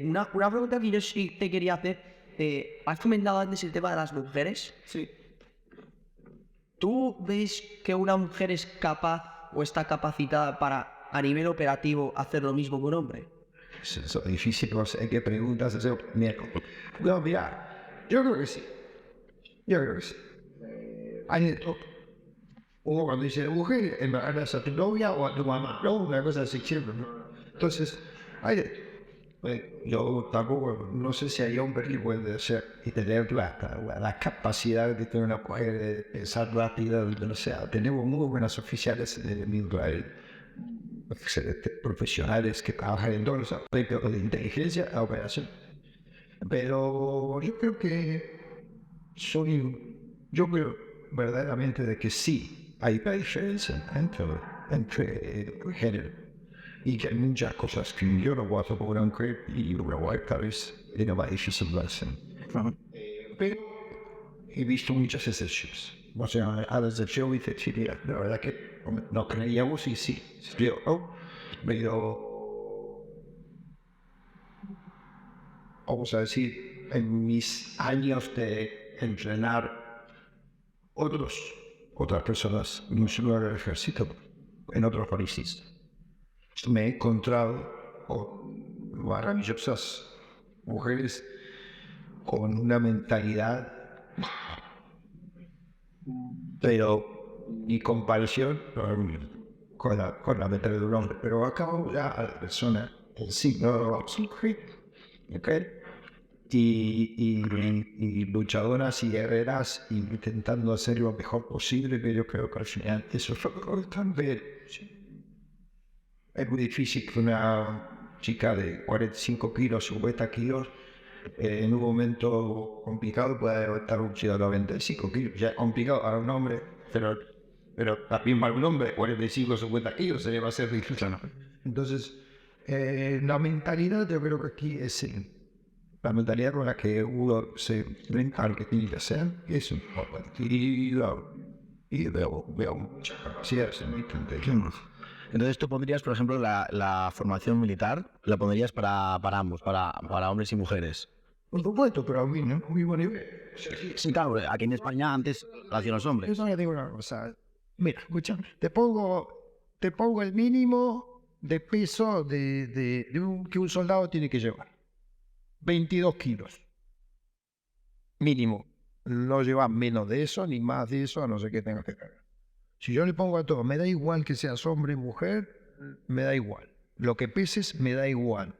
Una pregunta que yo sí te quería hacer. ¿Has comentado antes el tema de las mujeres? Sí. ¿Tú ves que una mujer es capaz o está capacitada para, a nivel operativo, hacer lo mismo que un hombre? Eso es difícil, no sé qué preguntas hacer. No, mira, yo creo que sí. Yo creo que sí. Hay de todo. Uno cuando dice mujer, en verdad es a tu novia o a tu mamá, no, una cosa así siempre, ¿no? Entonces, hay de todo. Yo tampoco, no sé si hay hombres que pueden ser y tener la capacidad de tener una mujer de pensar rápida, o sea, tenemos muy buenas oficiales de Israel, excelentes profesionales que trabajan en todos los aspectos de inteligencia a operación. Pero yo creo verdaderamente de que sí hay una diferencia entre género. Y que hay muchas cosas que yo no voy a poder aunque y lo voy a tal vez era más difícil de hacer. Pero he visto muchas excepciones. O sea, a la excepción dice, sí, mira, la verdad que no creíamos y sí, pero vamos a decir, en mis años de entrenar otras personas, no solo en el ejército, en otros países, me he encontrado con maravillosas mujeres con una mentalidad, pero mi comparación con la mentalidad de un hombre. Pero acabo ya a la persona en sí, no ¿ok? Y luchadoras y guerreras intentando hacer lo mejor posible, que yo creo que al final eso es lo que también. Es muy difícil que una chica de 45 kilos, 50 kilos, en un momento complicado pueda levantar un chico de 95 kilos. Ya es complicado para un hombre, pero también para un hombre de 45 o 50 kilos se le va a hacer difícil, ¿no? Entonces, la mentalidad yo creo que aquí es la mentalidad con la que uno se enfrenta al que tiene que hacer, es un poco y veo muchas capacidades en mi intención. Entonces tú pondrías, por ejemplo, la formación militar, la pondrías para ambos, para hombres y mujeres. Por supuesto, pero a mí no, muy buen nivel. Sí, claro, aquí en España antes lo hacían los hombres. Yo digo una cosa. Mira, escucha, te pongo el mínimo de peso que un soldado tiene que llevar. 22 kilos. Mínimo. No llevas menos de eso, ni más de eso, a no ser que tengas que cargar. Si yo le pongo a todo, me da igual que seas hombre o mujer, me da igual. Lo que peses, me da igual.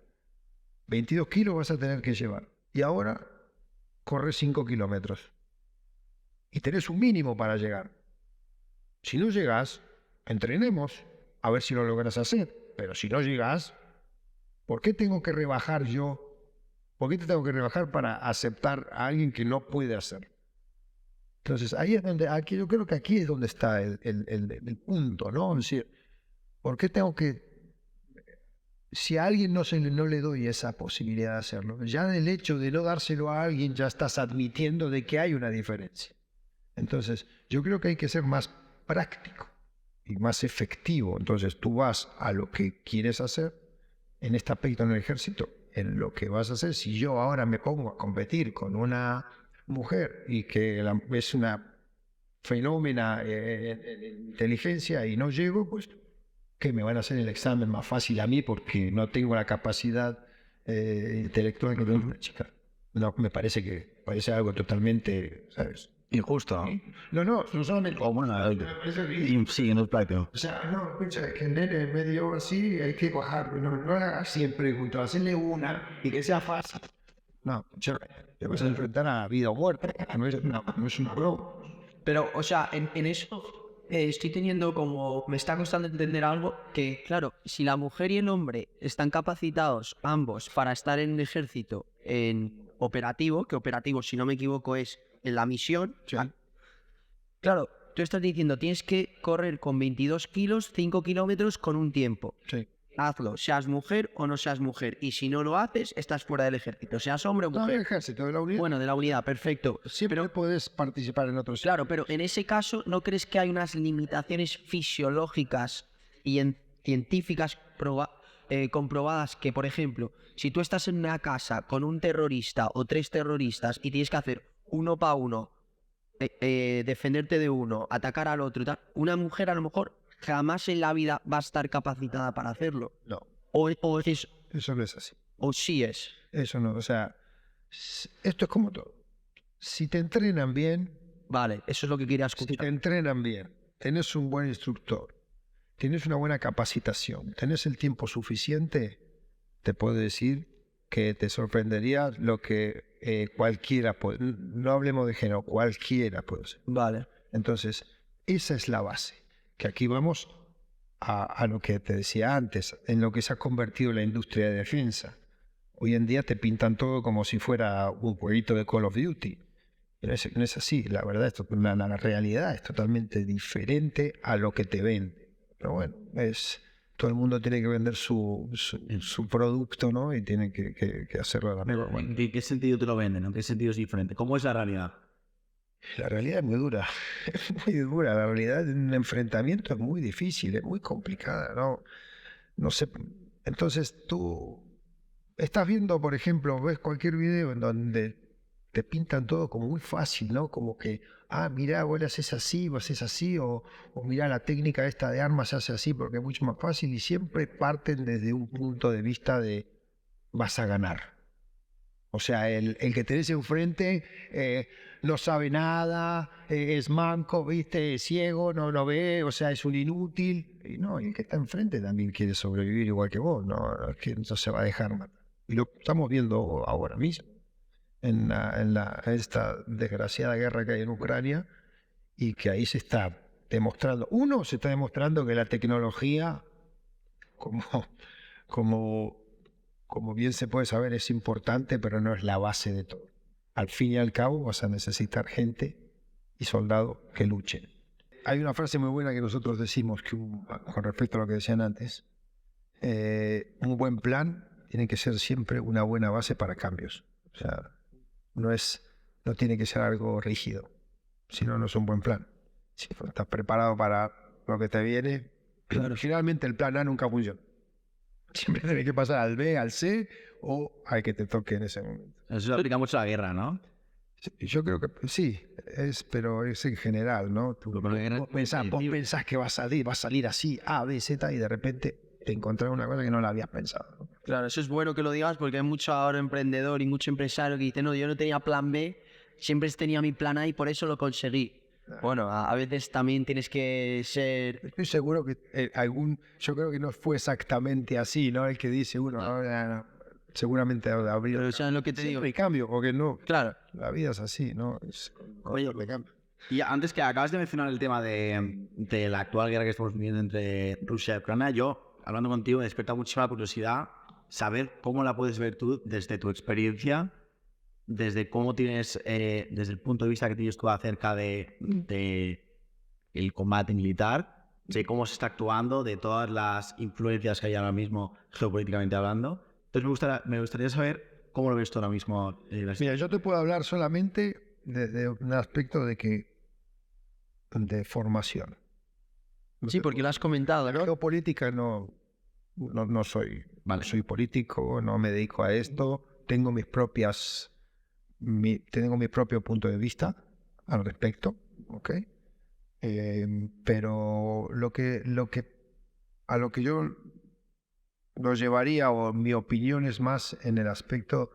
22 kilos vas a tener que llevar. Y ahora, corres 5 kilómetros. Y tenés un mínimo para llegar. Si no llegas, entrenemos, a ver si lo logras hacer. Pero si no llegas, ¿por qué tengo que rebajar yo? ¿Por qué te tengo que rebajar para aceptar a alguien que no puede hacer? Entonces, ahí es donde, yo creo que aquí es donde está el punto, ¿no? Es decir, ¿por qué tengo que, si a alguien no le doy esa posibilidad de hacerlo, ya el hecho de no dárselo a alguien ya estás admitiendo de que hay una diferencia. Entonces, yo creo que hay que ser más práctico y más efectivo. Entonces, tú vas a lo que quieres hacer en este aspecto en el ejército, en lo que vas a hacer. Si yo ahora me pongo a competir con una mujer y que es una fenómena en inteligencia y no llego, pues que me van a hacer el examen más fácil a mí porque no tengo la capacidad intelectual que tiene una chica. No, me parece algo totalmente, ¿sabes? Injusto, ¿no? No solamente. O bueno, sí, no es práctico. O sea, no, escucha, que el nene medio así hay que bajar, no lo hagas siempre junto, hacerle una y que sea fácil. No, chévere, te vas a enfrentar a vida o muerte, no es una broma. Pero, o sea, en eso estoy teniendo como... Me está costando entender algo que, claro, si la mujer y el hombre están capacitados ambos para estar en un ejército en operativo, que operativo, si no me equivoco, es en la misión... Sí. Claro, tú estás diciendo, tienes que correr con 22 kilos, 5 kilómetros con un tiempo. Sí. Hazlo, seas mujer o no seas mujer. Y si no lo haces, estás fuera del ejército. Seas hombre o No, mujer. el ejército de la unidad. Bueno, de la unidad, perfecto. Siempre puedes participar en otros. Claro, pero en ese caso, ¿no crees que hay unas limitaciones fisiológicas y científicas comprobadas que, por ejemplo, si tú estás en una casa con un terrorista o 3 terroristas y tienes que hacer uno para uno, defenderte de uno, atacar al otro y tal, una mujer a lo mejor jamás en la vida va a estar capacitada para hacerlo? No, O eso no es así. sí es. Eso no, o sea, esto es como todo. Si te entrenan bien, Vale, eso es lo que quería si te escuchar. entrenan bien, tenés un buen instructor, tienes una buena capacitación, tenés el tiempo suficiente, te puedo decir que te sorprendería lo que cualquiera puede. No hablemos de género, cualquiera puede ser. Vale. Entonces, esa es la base. Que aquí vamos a lo que te decía antes, en lo que se ha convertido la industria de defensa. Hoy en día te pintan todo como si fuera un jueguito de Call of Duty. No es así, la verdad, la realidad es totalmente diferente a lo que te vende. Pero bueno, todo el mundo tiene que vender su producto, ¿no? Y tiene que hacerlo de la mejor manera. ¿En qué sentido te lo venden? ¿En qué sentido es diferente? ¿Cómo es la realidad? La realidad es muy dura, es muy dura. La realidad de un enfrentamiento es muy difícil, es muy complicada, ¿no? No sé. Entonces tú estás viendo, por ejemplo, ves cualquier video en donde te pintan todo como muy fácil, ¿no? Como que, mirá, vos le haces así, vos haces así, o mirá, la técnica esta de armas se hace así porque es mucho más fácil y siempre parten desde un punto de vista de vas a ganar. O sea, el que tenés enfrente no sabe nada, es manco, ¿viste? Es ciego, no lo ve, o sea, es un inútil. Y no, y el que está enfrente también quiere sobrevivir igual que vos, no es que no se va a dejar matar. Y lo estamos viendo ahora mismo, en esta desgraciada guerra que hay en Ucrania, y que ahí se está demostrando, se está demostrando que la tecnología, como bien se puede saber, es importante, pero no es la base de todo. Al fin y al cabo vas a necesitar gente y soldados que luchen. Hay una frase muy buena que nosotros decimos con respecto a lo que decían antes. Un buen plan tiene que ser siempre una buena base para cambios. O sea, no tiene que ser algo rígido, si no, no es un buen plan. Si no estás preparado para lo que te viene, generalmente el plan A nunca funciona. Siempre tenés que pasar al B, al C o al que te toque en ese momento. Eso lo aplica mucho a la guerra, ¿no? Yo creo que sí, pero es en general, ¿no? Vos pensás que va a salir así, A, B, Z, y de repente te encontrás una cosa que no la habías pensado, ¿no? Claro, eso es bueno que lo digas porque hay mucho ahora emprendedor y mucho empresario que dice, no, yo no tenía plan B, siempre tenía mi plan A y por eso lo conseguí. Bueno, a veces también tienes que ser... Estoy seguro que yo creo que no fue exactamente así, ¿no? El que dice uno, no, seguramente habría... Pero ¿sabes lo que te digo? Siempre hay cambio, porque no... Claro. La vida es así, ¿no? Oye, y antes que acabas de mencionar el tema de la actual guerra que estamos viviendo entre Rusia y Ucrania, yo, hablando contigo, me despierta muchísima curiosidad saber cómo la puedes ver tú desde tu experiencia, desde cómo tienes, desde el punto de vista que tienes tú acerca de el combate militar, de cómo se está actuando, de todas las influencias que hay ahora mismo geopolíticamente hablando. Entonces me gustaría saber cómo lo ves tú ahora mismo. Mira, yo te puedo hablar solamente desde un aspecto de formación. Sí, porque lo has comentado, ¿no? Geopolítica no soy. Vale. Soy político, no me dedico a esto. Tengo mi propio punto de vista al respecto, ¿ok? Pero a lo que yo lo llevaría, o mi opinión es más en el aspecto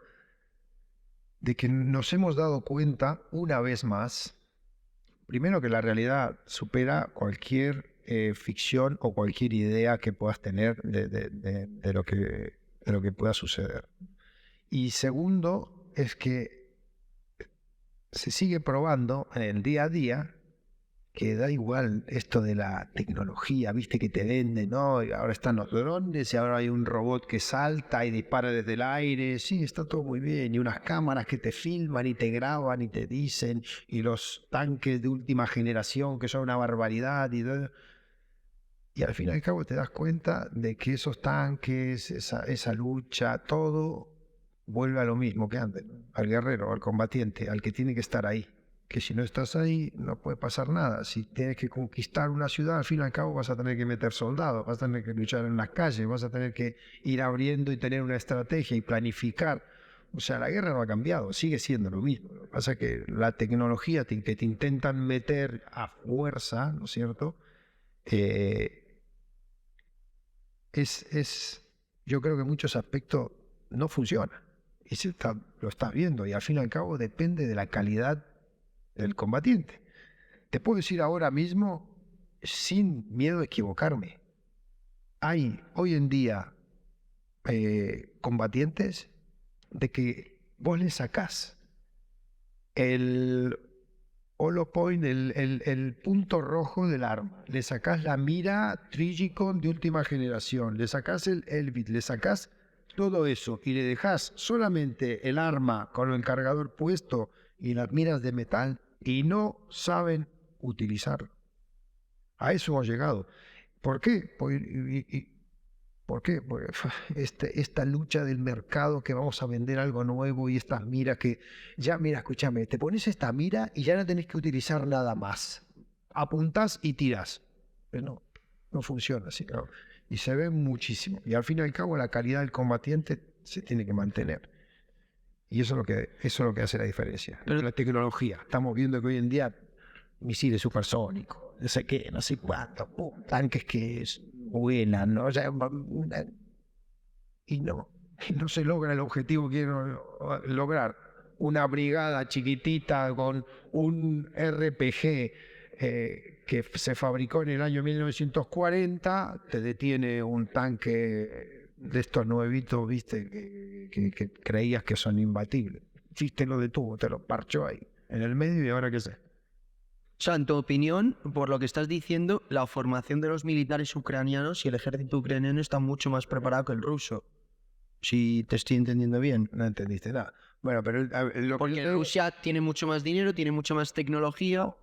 de que nos hemos dado cuenta una vez más, primero, que la realidad supera cualquier ficción o cualquier idea que puedas tener de lo que pueda suceder. Y segundo, es que se sigue probando en el día a día que da igual esto de la tecnología, viste, que te venden, ¿no? Y ahora están los drones y ahora hay un robot que salta y dispara desde el aire. Sí, está todo muy bien. Y unas cámaras que te filman y te graban y te dicen. Y los tanques de última generación que son una barbaridad. Y al fin y al cabo te das cuenta de que esos tanques, esa lucha, todo vuelve a lo mismo que antes, ¿no? Al guerrero, al combatiente, al que tiene que estar ahí. Que si no estás ahí no puede pasar nada. Si tienes que conquistar una ciudad, al fin y al cabo vas a tener que meter soldados, vas a tener que luchar en las calles, vas a tener que ir abriendo y tener una estrategia y planificar. O sea, la guerra no ha cambiado, sigue siendo lo mismo. Lo que pasa es que la tecnología que te intentan meter a fuerza, ¿no es cierto? Yo creo que en muchos aspectos no funciona. Y lo estás viendo, y al fin y al cabo depende de la calidad del combatiente. Te puedo decir ahora mismo, sin miedo a equivocarme, hay hoy en día combatientes de que vos le sacás el hollow point, el punto rojo del arma, le sacás la mira Trigicon de última generación, le sacás el Elbit, le sacás todo eso y le dejás solamente el arma con el cargador puesto y las miras de metal, y no saben utilizarlo. A eso hemos llegado. ¿Por qué? ¿Por qué? Porque esta lucha del mercado, que vamos a vender algo nuevo, y estas miras que ya, mira, escúchame, te pones esta mira y ya no tenés que utilizar nada más. Apuntás y tirás. Pero no funciona así, ¿no? Y se ve muchísimo. Y al fin y al cabo la calidad del combatiente se tiene que mantener. Y eso es lo que hace la diferencia. Pero la tecnología. Estamos viendo que hoy en día misiles supersónicos, no sé qué, no sé cuánto, tanques que vuelan, ¿no? O sea, y no se logra el objetivo que quieren lograr. Una brigada chiquitita con un RPG que se fabricó en el año 1940, te detiene un tanque de estos nuevitos, viste, que creías que son imbatibles. Sí, te lo detuvo, te lo parchó ahí, en el medio, y ahora qué sé. O sea, en tu opinión, por lo que estás diciendo, la formación de los militares ucranianos y el ejército ucraniano está mucho más preparado que el ruso. Si te estoy entendiendo bien. No entendiste nada. Bueno, pero porque Rusia tiene mucho más dinero, tiene mucha más tecnología.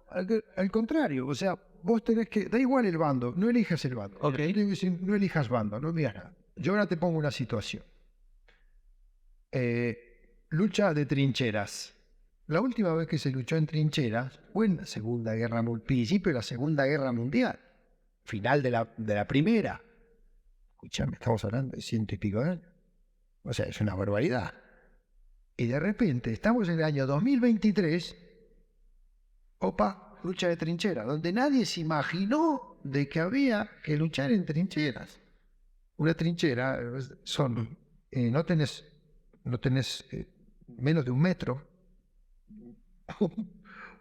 Al contrario, o sea, vos tenés que... Da igual el bando, no elijas el bando. Okay. No elijas bando, no digas nada. Yo ahora te pongo una situación. Lucha de trincheras. La última vez que se luchó en trincheras fue en la Segunda Guerra Mundial, principio de la Segunda Guerra Mundial, final de la Primera. Escuchame, estamos hablando de 100 y pico de años. O sea, es una barbaridad. Y de repente, estamos en el año 2023, lucha de trincheras, donde nadie se imaginó de que había que luchar en trincheras. Una trinchera son, no tenés menos de un metro,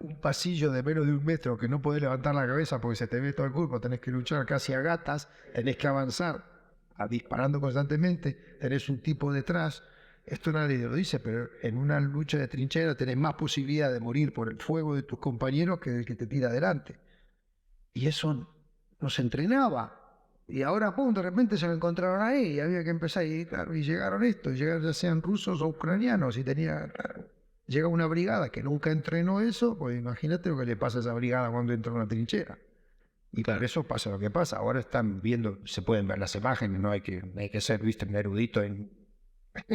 un pasillo de menos de un metro que no podés levantar la cabeza porque se te ve todo el cuerpo, tenés que luchar casi a gatas, tenés que avanzar disparando constantemente, tenés un tipo detrás. Esto nadie lo dice, pero en una lucha de trinchera tenés más posibilidad de morir por el fuego de tus compañeros que el que te tira adelante. Y eso no se entrenaba. Y ahora, pum, de repente se lo encontraron ahí y había que empezar. Y, claro, y llegaron estos, llegaron ya sean rusos o ucranianos, y llega una brigada que nunca entrenó eso, pues imagínate lo que le pasa a esa brigada cuando entra a una trinchera. Y claro, por eso pasa lo que pasa. Ahora están viendo, se pueden ver las imágenes, no hay que ser, viste, un erudito en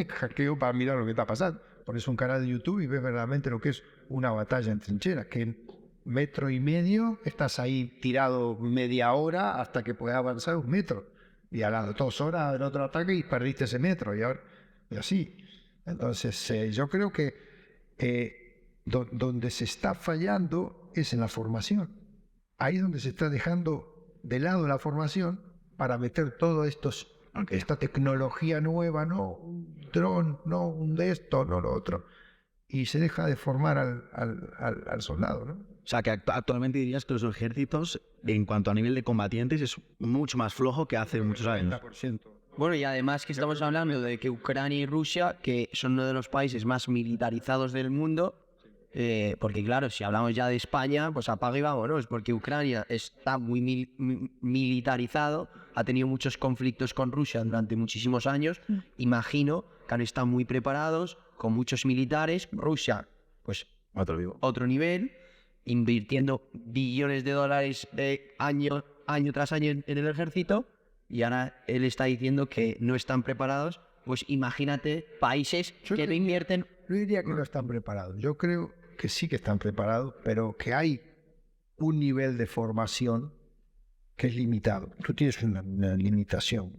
hackeo para mirar lo que está pasando. Pones un canal de YouTube y ves verdaderamente lo que es una batalla en trincheras, que en metro y medio estás ahí tirado media hora hasta que puedas avanzar un metro. Y a las 2 horas del otro ataque y perdiste ese metro. Y así. Entonces, yo creo que donde se está fallando es en la formación. Ahí es donde se está dejando de lado la formación para meter todos estos esta tecnología nueva, no un dron, no un de esto, no lo otro. Y se deja de formar al soldado, ¿no? O sea, que actualmente dirías que los ejércitos, en cuanto a nivel de combatientes, es mucho más flojo que hace muchos años. 90%. Bueno, y además que estamos hablando de que Ucrania y Rusia, que son uno de los países más militarizados del mundo, porque claro, si hablamos ya de España, pues apaga y vámonos, porque Ucrania está muy militarizado, ha tenido muchos conflictos con Rusia durante muchísimos años, imagino que han estado muy preparados, con muchos militares, Rusia, pues otro nivel, invirtiendo billones de dólares año tras año en el ejército, y ahora él está diciendo que no están preparados. Pues imagínate países que no invierten. Yo diría que no están preparados. Yo creo que sí que están preparados, pero que hay un nivel de formación que es limitado. Tú tienes una limitación,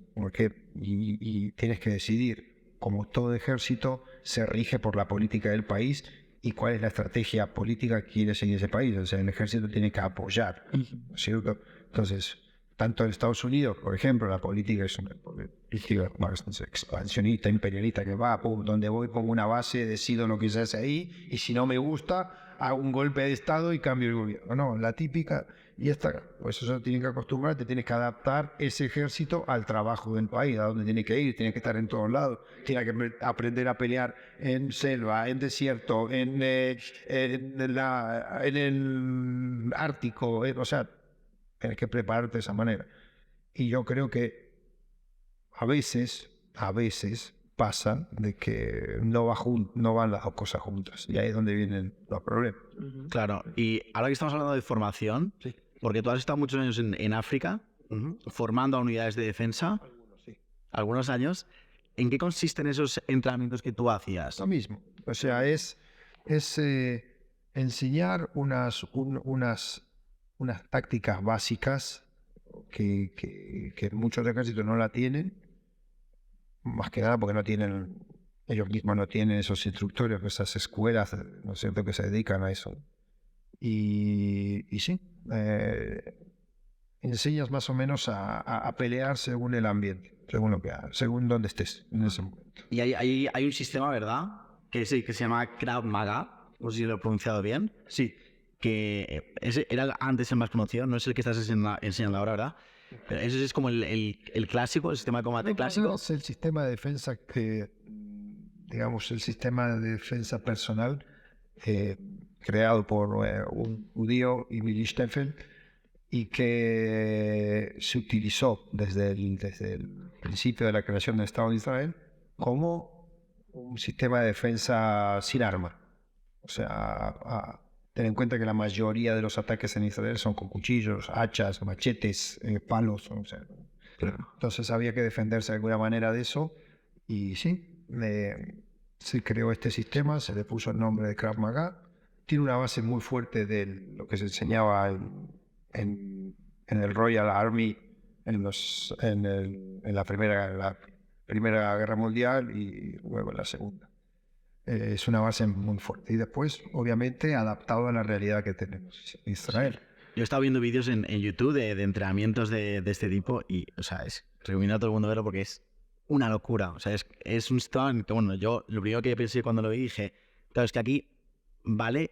y tienes que decidir, como todo ejército, se rige por la política del país y cuál es la estrategia política que quiere seguir ese país. O sea, el ejército tiene que apoyar, ¿cierto? Entonces, tanto en Estados Unidos, por ejemplo, la política es una política más expansionista, imperialista, que va, donde voy pongo una base, decido lo que se hace ahí, y si no me gusta, hago un golpe de Estado y cambio el gobierno. No, la típica, y esta, pues eso tienes que acostumbrar, te tienes que adaptar ese ejército al trabajo del país, a donde tiene que ir, tiene que estar en todos lados, tiene que aprender a pelear en selva, en desierto, en el Ártico, o sea, tienes que prepararte de esa manera. Y yo creo que a veces pasa de que no van las dos cosas juntas. Y ahí es donde vienen los problemas. Claro, y ahora que estamos hablando de formación, Sí. porque tú has estado muchos años en África, formando a unidades de defensa, algunos años, ¿en qué consisten esos entrenamientos que tú hacías? Lo mismo. O sea, es enseñar unas tácticas básicas que muchos ejércitos no la tienen, más que nada porque ellos mismos no tienen esos instructores, esas escuelas, ¿no es cierto?, que se dedican a eso. Y sí, enseñas más o menos a pelear según el ambiente, según donde estés en ese momento. Y hay un sistema, ¿verdad? Que se llama Krav Maga, no sé si lo he pronunciado bien. Sí. Que ese era antes el más conocido, no es el que estás enseñando ahora, ¿verdad? Pero ese es como el clásico, el sistema de combate clásico. Es el sistema de defensa digamos, el sistema de defensa personal creado por un judío, Emil Steffel, y que se utilizó desde el principio de la creación del Estado de Israel como un sistema de defensa sin arma. O sea, ten en cuenta que la mayoría de los ataques en Israel son con cuchillos, hachas, machetes, palos. O sea, entonces había que defenderse de alguna manera de eso. Y sí, se creó este sistema, se le puso el nombre de Krav Maga. Tiene una base muy fuerte de lo que se enseñaba en el Royal Army en la Primera Guerra Mundial y luego en la Segunda. Es una base muy fuerte. Y después, obviamente, adaptado a la realidad que tenemos en Israel. Yo he estado viendo vídeos en YouTube de entrenamientos de este tipo y, o sea, recomiendo a todo el mundo verlo porque es una locura. O sea, es un sistema que, bueno, yo lo primero que pensé cuando lo vi dije, claro, es que aquí vale,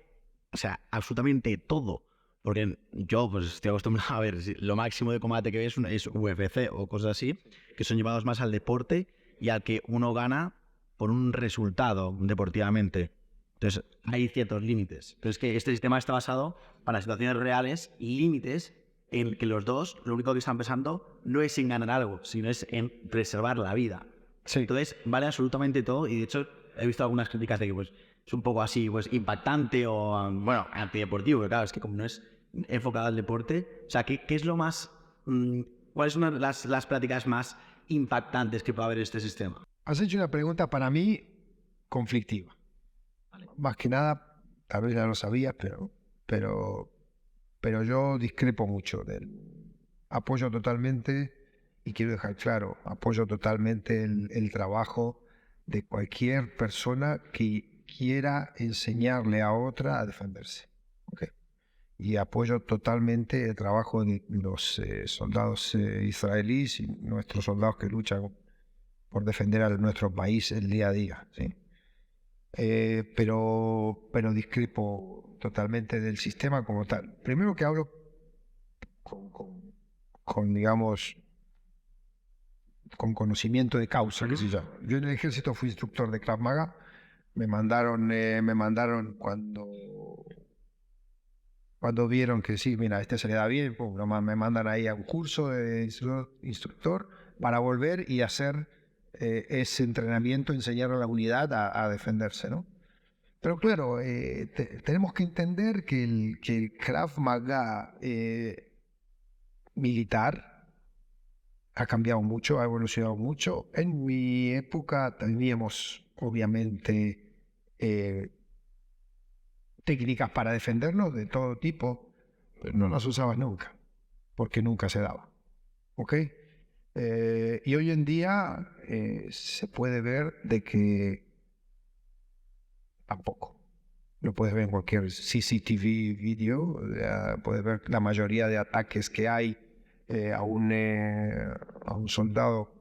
o sea, absolutamente todo. Porque yo, pues, estoy acostumbrado a ver lo máximo de combate que ves es UFC o cosas así, que son llevados más al deporte y al que uno gana por un resultado deportivamente. Entonces, hay ciertos límites. Pero es que este sistema está basado para situaciones reales, límites en que los dos, lo único que están pensando no es en ganar algo, sino es en preservar la vida. Sí. Entonces, vale absolutamente todo y de hecho he visto algunas críticas de que pues, es un poco así, pues impactante o, bueno, antideportivo, pero claro, es que como no es enfocado al deporte, o sea, ¿qué es lo más... ¿cuáles son las prácticas más impactantes que puede haber en este sistema? Has hecho una pregunta para mí conflictiva. Más que nada, tal vez ya lo sabías, pero yo discrepo mucho del apoyo totalmente, y quiero dejar claro, apoyo totalmente el trabajo de cualquier persona que quiera enseñarle a otra a defenderse. ¿Okay? y apoyo totalmente el trabajo de los soldados israelíes y nuestros soldados que luchan por defender a nuestro país el día a día, ¿sí? Pero discrepo totalmente del sistema como tal. Primero que hablo digamos, con conocimiento de causa, qué sé yo. Yo en el ejército fui instructor de Krav Maga. Me mandaron cuando vieron que sí, mira, este se le da bien, pum, nomás me mandan ahí a un curso de instructor para volver y hacer ese entrenamiento, enseñar a la unidad a defenderse, ¿no? Pero claro, tenemos que entender que el Krav Maga militar ha cambiado mucho, ha evolucionado mucho. En mi época teníamos, obviamente, técnicas para defendernos de todo tipo, pero no las usabas nunca, porque nunca se daba. ¿Ok? Y hoy en día se puede ver de que tampoco. Lo puedes ver en cualquier CCTV video, puedes ver la mayoría de ataques que hay a un soldado,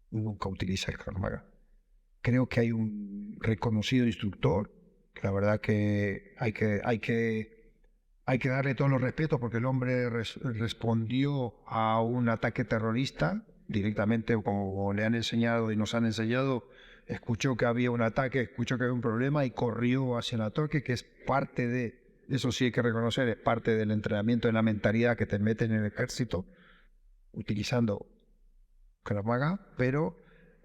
nunca utiliza el Krav Maga. Creo que hay un reconocido instructor, que la verdad que hay que darle todos los respetos porque el hombre respondió a un ataque terrorista directamente como le han enseñado y nos han enseñado. Escuchó que había un ataque, escuchó que había un problema y corrió hacia el ataque, que es parte de, eso sí hay que reconocer, es parte del entrenamiento de la mentalidad que te meten en el ejército utilizando Krav Maga, pero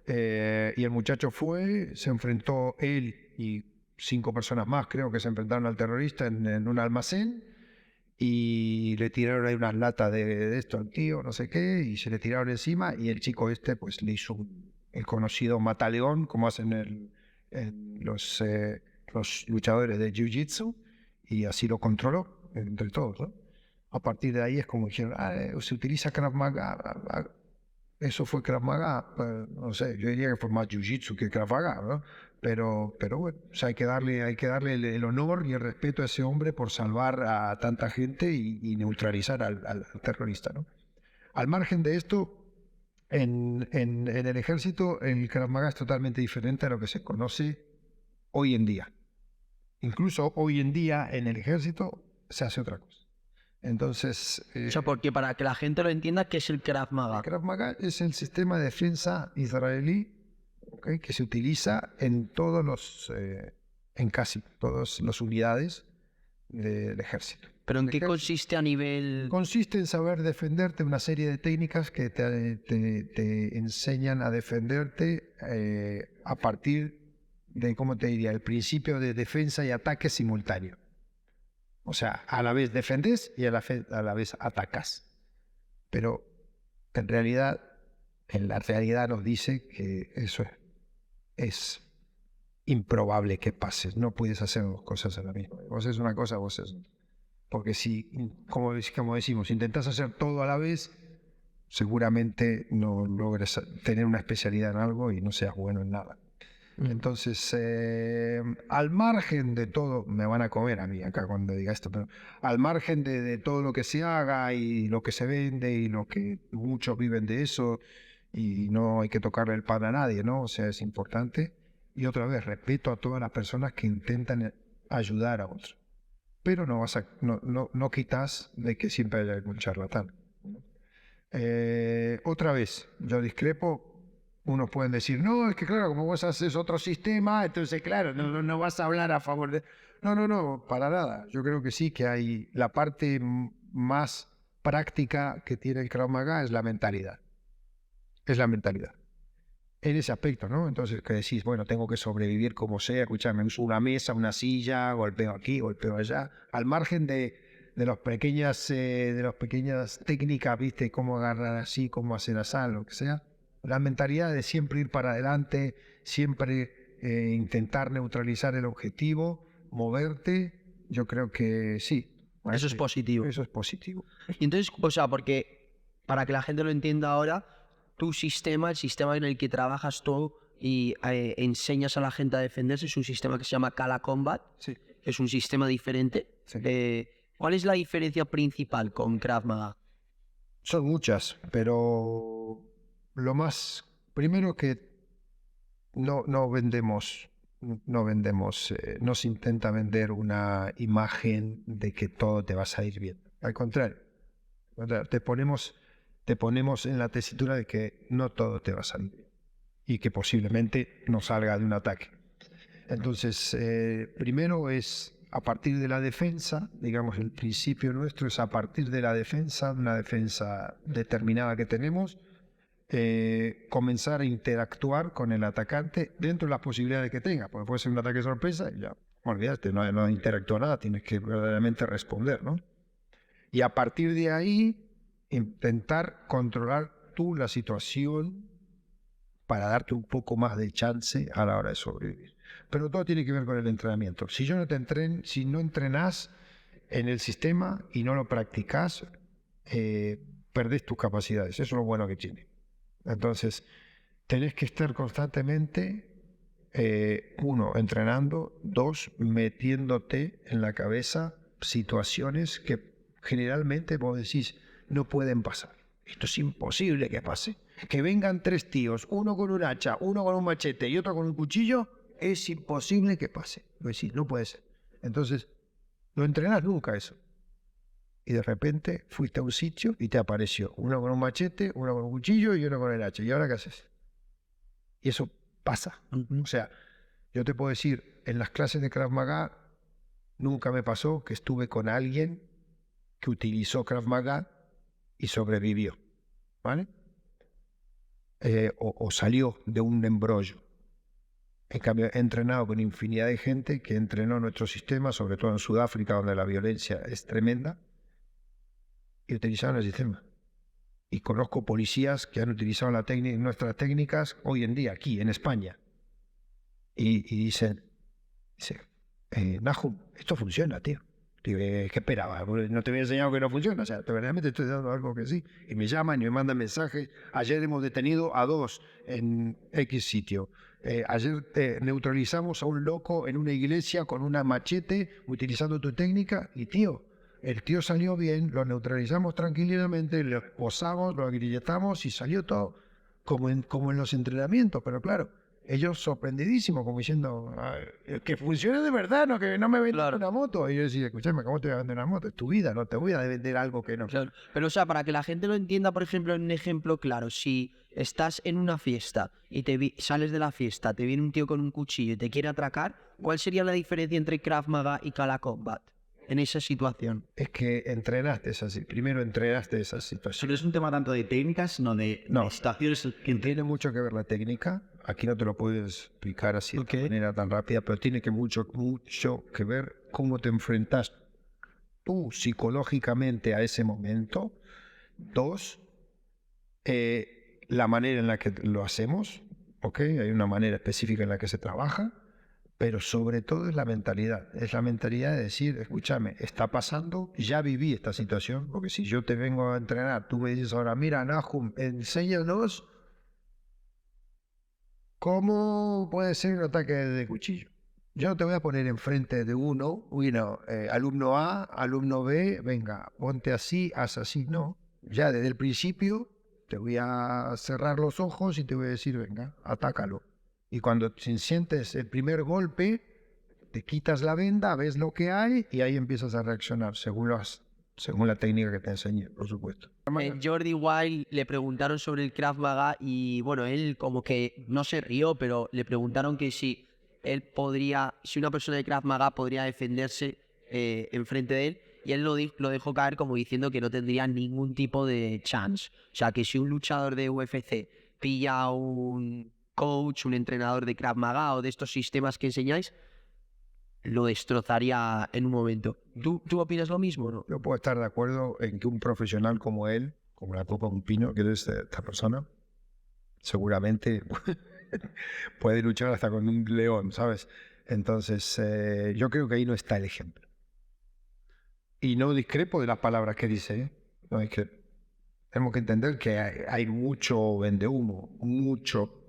y el muchacho fue, se enfrentó él y 5 personas más, creo que se enfrentaron al terrorista en un almacén y le tiraron ahí unas latas de esto al tío, no sé qué, y se le tiraron encima y el chico este pues le hizo el conocido mataleón, como hacen los luchadores de Jiu-Jitsu, y así lo controló entre todos, ¿no? A partir de ahí es como dijeron, se utiliza Krav Maga, eso fue Krav Maga, no sé, yo diría que fue más Jiu-Jitsu que Krav Maga, ¿no? Pero bueno, o sea, hay que darle el honor y el respeto a ese hombre por salvar a tanta gente y neutralizar al terrorista, ¿no? Al margen de esto, en el ejército, el Krav Maga es totalmente diferente a lo que se conoce hoy en día. Incluso hoy en día en el ejército se hace otra cosa. Entonces... o sea, porque para que la gente lo entienda, ¿qué es el Krav Maga? El Krav Maga es el sistema de defensa israelí, ¿okay?, que se utiliza en en casi todas las unidades del ejército. ¿Pero en qué consiste a nivel...? Consiste en saber defenderte, una serie de técnicas que te enseñan a defenderte a partir de, ¿cómo te diría?, el principio de defensa y ataque simultáneo. O sea, a la vez defendes y a la vez atacas. Pero en la realidad nos dice que eso es improbable que pase. No puedes hacer dos cosas a la misma. Vos haces una cosa, vos haces otra. Porque si, como decimos, intentas hacer todo a la vez, seguramente no logres tener una especialidad en algo y no seas bueno en nada. Entonces, al margen de todo, me van a comer a mí acá cuando diga esto, pero al margen de todo lo que se haga y lo que se vende y lo que muchos viven de eso y no hay que tocarle el pan a nadie, ¿no? O sea, es importante. Y otra vez, respeto a todas las personas que intentan ayudar a otros. Pero no quitas de que siempre haya algún charlatán. Otra vez, yo discrepo. Unos pueden decir, no, es que claro, como vos haces otro sistema, entonces claro, no vas a hablar a favor de... No, para nada. Yo creo que sí, que hay la parte más práctica que tiene el Krav Maga es la mentalidad. Es la mentalidad. En ese aspecto, ¿no? Entonces, que decís, bueno, tengo que sobrevivir como sea, escuchame, uso una mesa, una silla, golpeo aquí, golpeo allá, al margen de las pequeñas técnicas, ¿viste? Cómo agarrar así, cómo hacer así, lo que sea. La mentalidad de siempre ir para adelante, siempre intentar neutralizar el objetivo, moverte, yo creo que sí. Eso es positivo. Eso es positivo. Y entonces, o sea, porque para que la gente lo entienda ahora, tu sistema, el sistema en el que trabajas tú y enseñas a la gente a defenderse, es un sistema que se llama Kala Combat, sí, que es un sistema diferente. Sí. ¿Cuál es la diferencia principal con Krav Maga? Son muchas, pero lo más, primero que no vendemos, no se intenta vender una imagen de que todo te va a salir bien. Al contrario, te ponemos en la tesitura de que no todo te va a salir bien y que posiblemente no salga de un ataque. Entonces, primero es a partir de la defensa, digamos, el principio nuestro es a partir de la defensa, una defensa determinada que tenemos, comenzar a interactuar con el atacante dentro de las posibilidades que tenga, porque puede ser un ataque sorpresa y ya, olvídate, no interactúa nada, tienes que verdaderamente responder, ¿no? Y a partir de ahí, intentar controlar tú la situación para darte un poco más de chance a la hora de sobrevivir. Pero todo tiene que ver con el entrenamiento. Si no entrenás en el sistema y no lo practicás, perdés tus capacidades. Eso es lo bueno que tiene. Entonces, tenés que estar constantemente, uno, entrenando, dos, metiéndote en la cabeza situaciones que generalmente vos decís no pueden pasar. Esto es imposible que pase. Que vengan 3 tíos, uno con un hacha, uno con un machete y otro con un cuchillo, es imposible que pase. Vos decís, no puede ser. Entonces, no entrenás nunca eso. Y de repente fuiste a un sitio y te apareció uno con un machete, uno con un cuchillo y uno con el hacha. ¿Y ahora qué haces? Y eso pasa. O sea, yo te puedo decir, en las clases de Krav Maga nunca me pasó que estuve con alguien que utilizó Krav Maga y sobrevivió, ¿vale? O salió de un embrollo. En cambio, he entrenado con infinidad de gente que entrenó nuestro sistema, sobre todo en Sudáfrica, donde la violencia es tremenda, y utilizaron el sistema. Y conozco policías que han utilizado nuestras técnicas hoy en día, aquí, en España. Y dicen, Nahum, esto funciona, tío. Digo, ¿qué esperaba? No te había enseñado que no funciona. O sea, verdaderamente estoy dando algo que sí. Y me llaman y me mandan mensajes. Ayer hemos detenido a 2 en X sitio. Ayer neutralizamos a un loco en una iglesia con una machete utilizando tu técnica. Y tío, el tío salió bien, lo neutralizamos tranquilamente, lo posamos, lo agrilletamos y salió todo como en los entrenamientos. Pero claro, ellos sorprendidísimos, como diciendo, que funcione de verdad, no que no me vendan una moto. Y yo decía, escúchame, ¿cómo te voy a vender una moto? Es tu vida, no te voy a vender algo que no. Claro. Pero, o sea, para que la gente lo entienda, por ejemplo, en un ejemplo claro, si estás en una fiesta y sales de la fiesta, te viene un tío con un cuchillo y te quiere atracar, ¿cuál sería la diferencia entre Krav Maga y Kala Combat en esa situación? Es que primero entrenaste esa situación. No es un tema tanto de técnicas, sino de situaciones que tiene mucho que ver la técnica. Aquí no te lo puedo explicar así de manera tan rápida, pero tiene mucho que ver cómo te enfrentas tú psicológicamente a ese momento. 2, la manera en la que lo hacemos, ¿ok? Hay una manera específica en la que se trabaja, pero sobre todo es la mentalidad. Es la mentalidad de decir, escúchame, está pasando, ya viví esta situación, porque si yo te vengo a entrenar, tú me dices ahora, mira, Nahum, enséñanos cómo puede ser un ataque de cuchillo. Yo no te voy a poner enfrente de alumno A, alumno B, venga, ponte así, haz así, no. Ya desde el principio te voy a cerrar los ojos y te voy a decir, venga, atácalo. Y cuando sientes el primer golpe, te quitas la venda, ves lo que hay y ahí empiezas a reaccionar según la técnica que te enseñé, por supuesto. Jordi Wild le preguntaron sobre el Krav Maga y bueno, él como que no se rió, pero le preguntaron que si una persona de Krav Maga podría defenderse enfrente de él, y él lo dejó caer como diciendo que no tendría ningún tipo de chance. O sea, que si un luchador de UFC pilla a un coach, un entrenador de Krav Maga o de estos sistemas que enseñáis, lo destrozaría en un momento. ¿Tú opinas lo mismo, no? Yo puedo estar de acuerdo en que un profesional como él, como la copa un pino, que es esta persona, seguramente puede luchar hasta con un león, ¿sabes? Entonces, yo creo que ahí no está el ejemplo. Y no discrepo de las palabras que dice, ¿eh? No discrepo. Tenemos que entender que hay mucho vendehumo, mucho.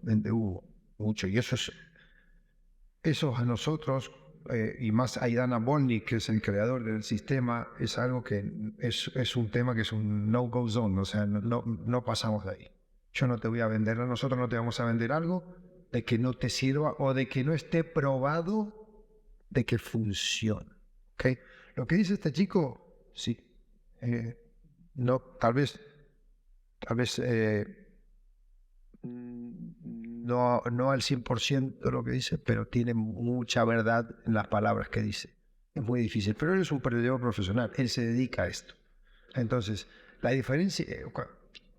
Y eso a nosotros, y más Aidana Volnik, que es el creador del sistema, es algo que es un tema que es un no-go zone, o sea, no pasamos de ahí. Yo no te voy a vender, nosotros no te vamos a vender algo de que no te sirva o de que no esté probado de que funcione. ¿Okay? Lo que dice este chico, sí, no, tal vez no al 100% de lo que dice, pero tiene mucha verdad en las palabras que dice. Es muy difícil, pero él es un perdedor profesional, él se dedica a esto. Entonces, la diferencia,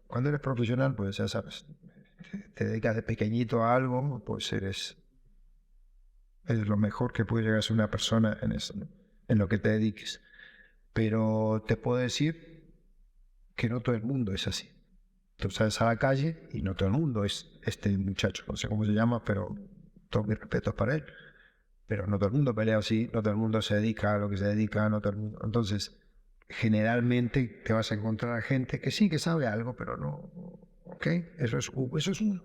cuando eres profesional, pues ya sabes, te dedicas de pequeñito a algo, pues eres lo mejor que puede llegar a ser una persona en eso, ¿no? En lo que te dediques. Pero te puedo decir que no todo el mundo es así. Tú sales a la calle y no todo el mundo es este muchacho, no sé cómo se llama, pero todos mis respetos para él. Pero no todo el mundo pelea así, no todo el mundo se dedica a lo que se dedica, no todo el mundo. Entonces, generalmente te vas a encontrar a gente que sí que sabe algo, pero no. ¿Ok? Eso es uno.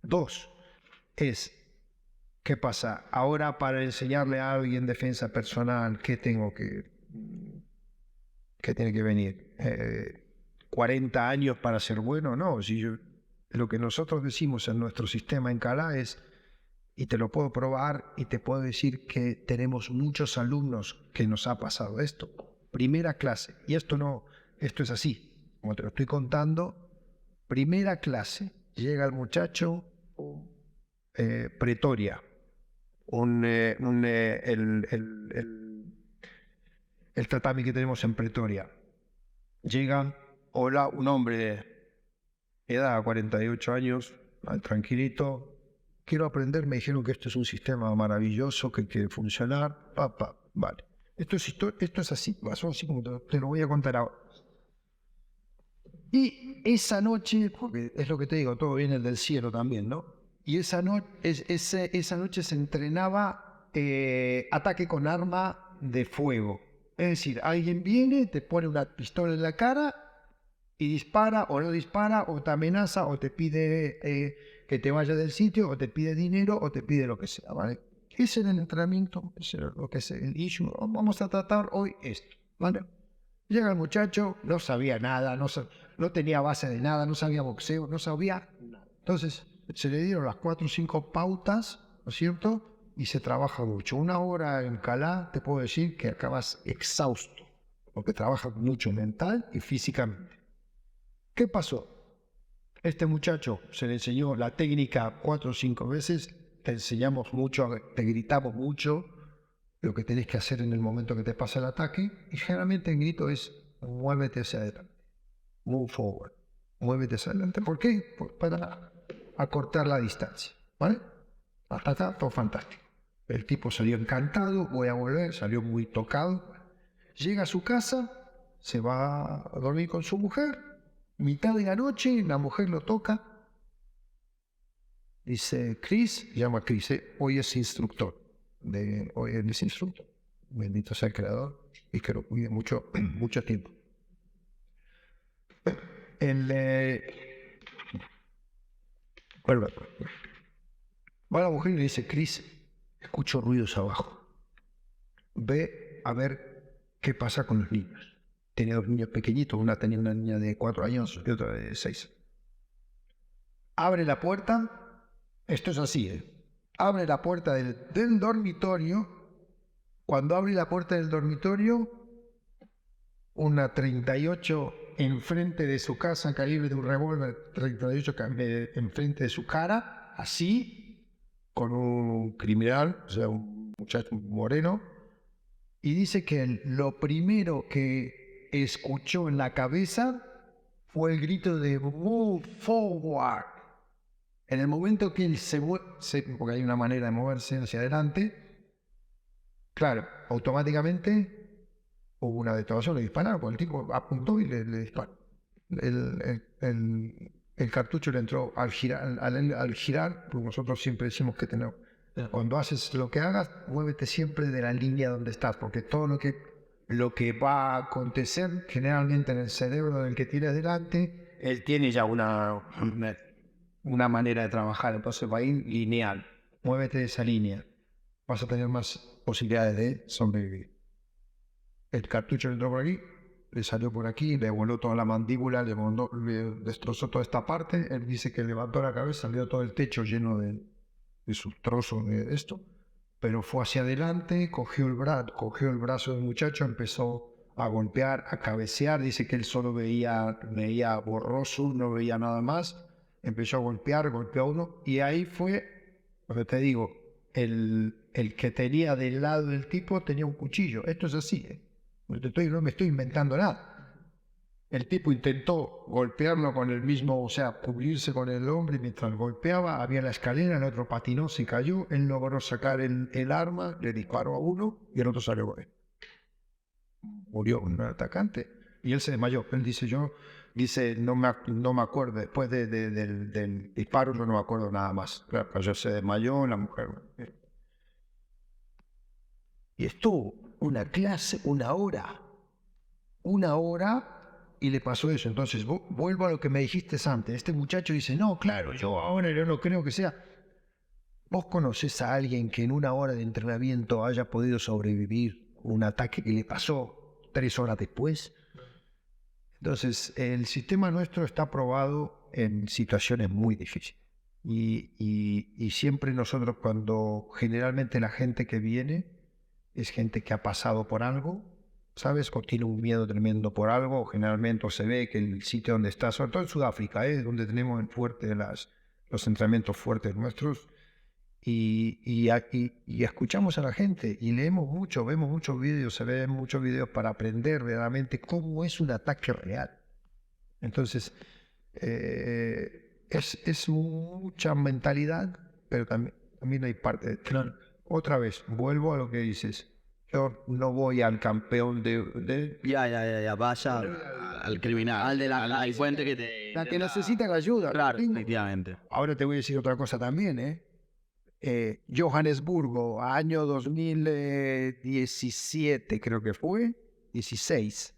Dos, ¿qué pasa? Ahora para enseñarle a alguien defensa personal, ¿qué tiene que venir? 40 años para ser bueno, no. Lo que nosotros decimos en nuestro sistema en Cala es, y te lo puedo probar y te puedo decir que tenemos muchos alumnos que nos ha pasado esto. Primera clase, y esto es así, como te lo estoy contando, primera clase, llega el muchacho, Pretoria, el tatami que tenemos en Pretoria. Llega, hola, un hombre de edad 48 años, tranquilito, quiero aprender, me dijeron que esto es un sistema maravilloso, que quiere funcionar, vale. Esto es así, pasó así como te lo voy a contar ahora. Y esa noche, porque es lo que te digo, todo viene del cielo también, ¿no? Y esa noche se entrenaba ataque con arma de fuego. Es decir, alguien viene, te pone una pistola en la cara y dispara o no dispara, o te amenaza, o te pide que te vayas del sitio, o te pide dinero, o te pide lo que sea, ¿vale? Ese es el entrenamiento, ese es lo que es el issue. Vamos a tratar hoy esto, ¿vale? Llega el muchacho, no sabía nada, no tenía base de nada, no sabía boxeo, no sabía nada. Entonces, se le dieron las 4 o 5 pautas, ¿no es cierto? Y se trabaja mucho. 1 hora en Calá, te puedo decir que acabas exhausto, porque trabajas mucho mental y físicamente. ¿Qué pasó? Este muchacho se le enseñó la técnica 4 o 5 veces, te enseñamos mucho, te gritamos mucho lo que tenés que hacer en el momento que te pasa el ataque, y generalmente el grito es muévete hacia adelante, move forward, muévete hacia adelante. ¿Por qué? Para acortar la distancia, ¿vale? Hasta acá todo fantástico. El tipo salió encantado, voy a volver, salió muy tocado. Llega a su casa, se va a dormir con su mujer, mitad de la noche, la mujer lo toca, dice, Chris, llama a Chris, hoy es instructor, hoy es instructor, bendito sea el creador, y que lo cuide mucho tiempo. Va la mujer y le dice, Chris, escucho ruidos abajo, ve a ver qué pasa con los niños. Tenía 2 niños pequeñitos, tenía una niña de 4 años y otra de 6. Abre la puerta, esto es así, abre la puerta del dormitorio. Cuando abre la puerta del dormitorio, una 38 enfrente de su casa, calibre de un revólver 38 enfrente de su cara, así, con un criminal, o sea, un muchacho moreno, y dice que lo primero que escuchó en la cabeza fue el grito de move forward. En el momento que él se mueve, porque hay una manera de moverse hacia adelante, claro, automáticamente hubo una detonación, le dispararon, porque el tipo apuntó y le disparó. El cartucho le entró al girar, porque nosotros siempre decimos que cuando haces lo que hagas, muévete siempre de la línea donde estás, porque todo lo que va a acontecer generalmente en el cerebro del que tiene delante, él tiene ya una manera de trabajar, entonces va a ir lineal, muévete de esa línea. vas a tener más posibilidades de sobrevivir. El cartucho le entró por aquí, le salió por aquí, le voló toda la mandíbula, le destrozó toda esta parte. Él dice que levantó la cabeza, salió todo el techo lleno de sus trozos de esto, pero fue hacia adelante, cogió el brazo del muchacho, empezó a golpear, a cabecear. Dice que él solo veía borroso, no veía nada más. Empezó a golpeó a uno, y ahí fue, lo que te digo, el que tenía del lado del tipo tenía un cuchillo. Esto es así, no me estoy inventando nada. El tipo intentó golpearlo con el mismo, o sea, cubrirse con el hombre mientras golpeaba. Había la escalera, el otro patinó, se cayó. Él logró sacar el arma, le disparó a uno y el otro salió con él. Murió un atacante y él se desmayó. Él dice, no me acuerdo, después del disparo yo no me acuerdo nada más. Claro, pero se desmayó la mujer. Y estuvo una clase, una hora, y le pasó eso. Entonces, vuelvo a lo que me dijiste antes. Este muchacho dice, no, claro, yo no creo que sea. ¿Vos conocés a alguien que en una hora de entrenamiento haya podido sobrevivir un ataque que le pasó 3 horas después? Entonces, el sistema nuestro está probado en situaciones muy difíciles. Y siempre nosotros, generalmente la gente que viene es gente que ha pasado por algo, ¿sabes? O tiene un miedo tremendo por algo, o generalmente se ve que el sitio donde está, sobre todo en Sudáfrica, donde tenemos los entrenamientos fuertes nuestros, y escuchamos a la gente y leemos mucho, vemos muchos vídeos, se ven muchos vídeos para aprender verdaderamente cómo es un ataque real. Entonces, es mucha mentalidad, pero también hay parte de... Claro. Otra vez, vuelvo a lo que dices. Yo no voy al campeón de... Ya, vas al criminal, al fuente que te... La que necesita la ayuda. Claro, efectivamente. Ahora te voy a decir otra cosa también, Johannesburgo, año 2017 creo que fue, 16.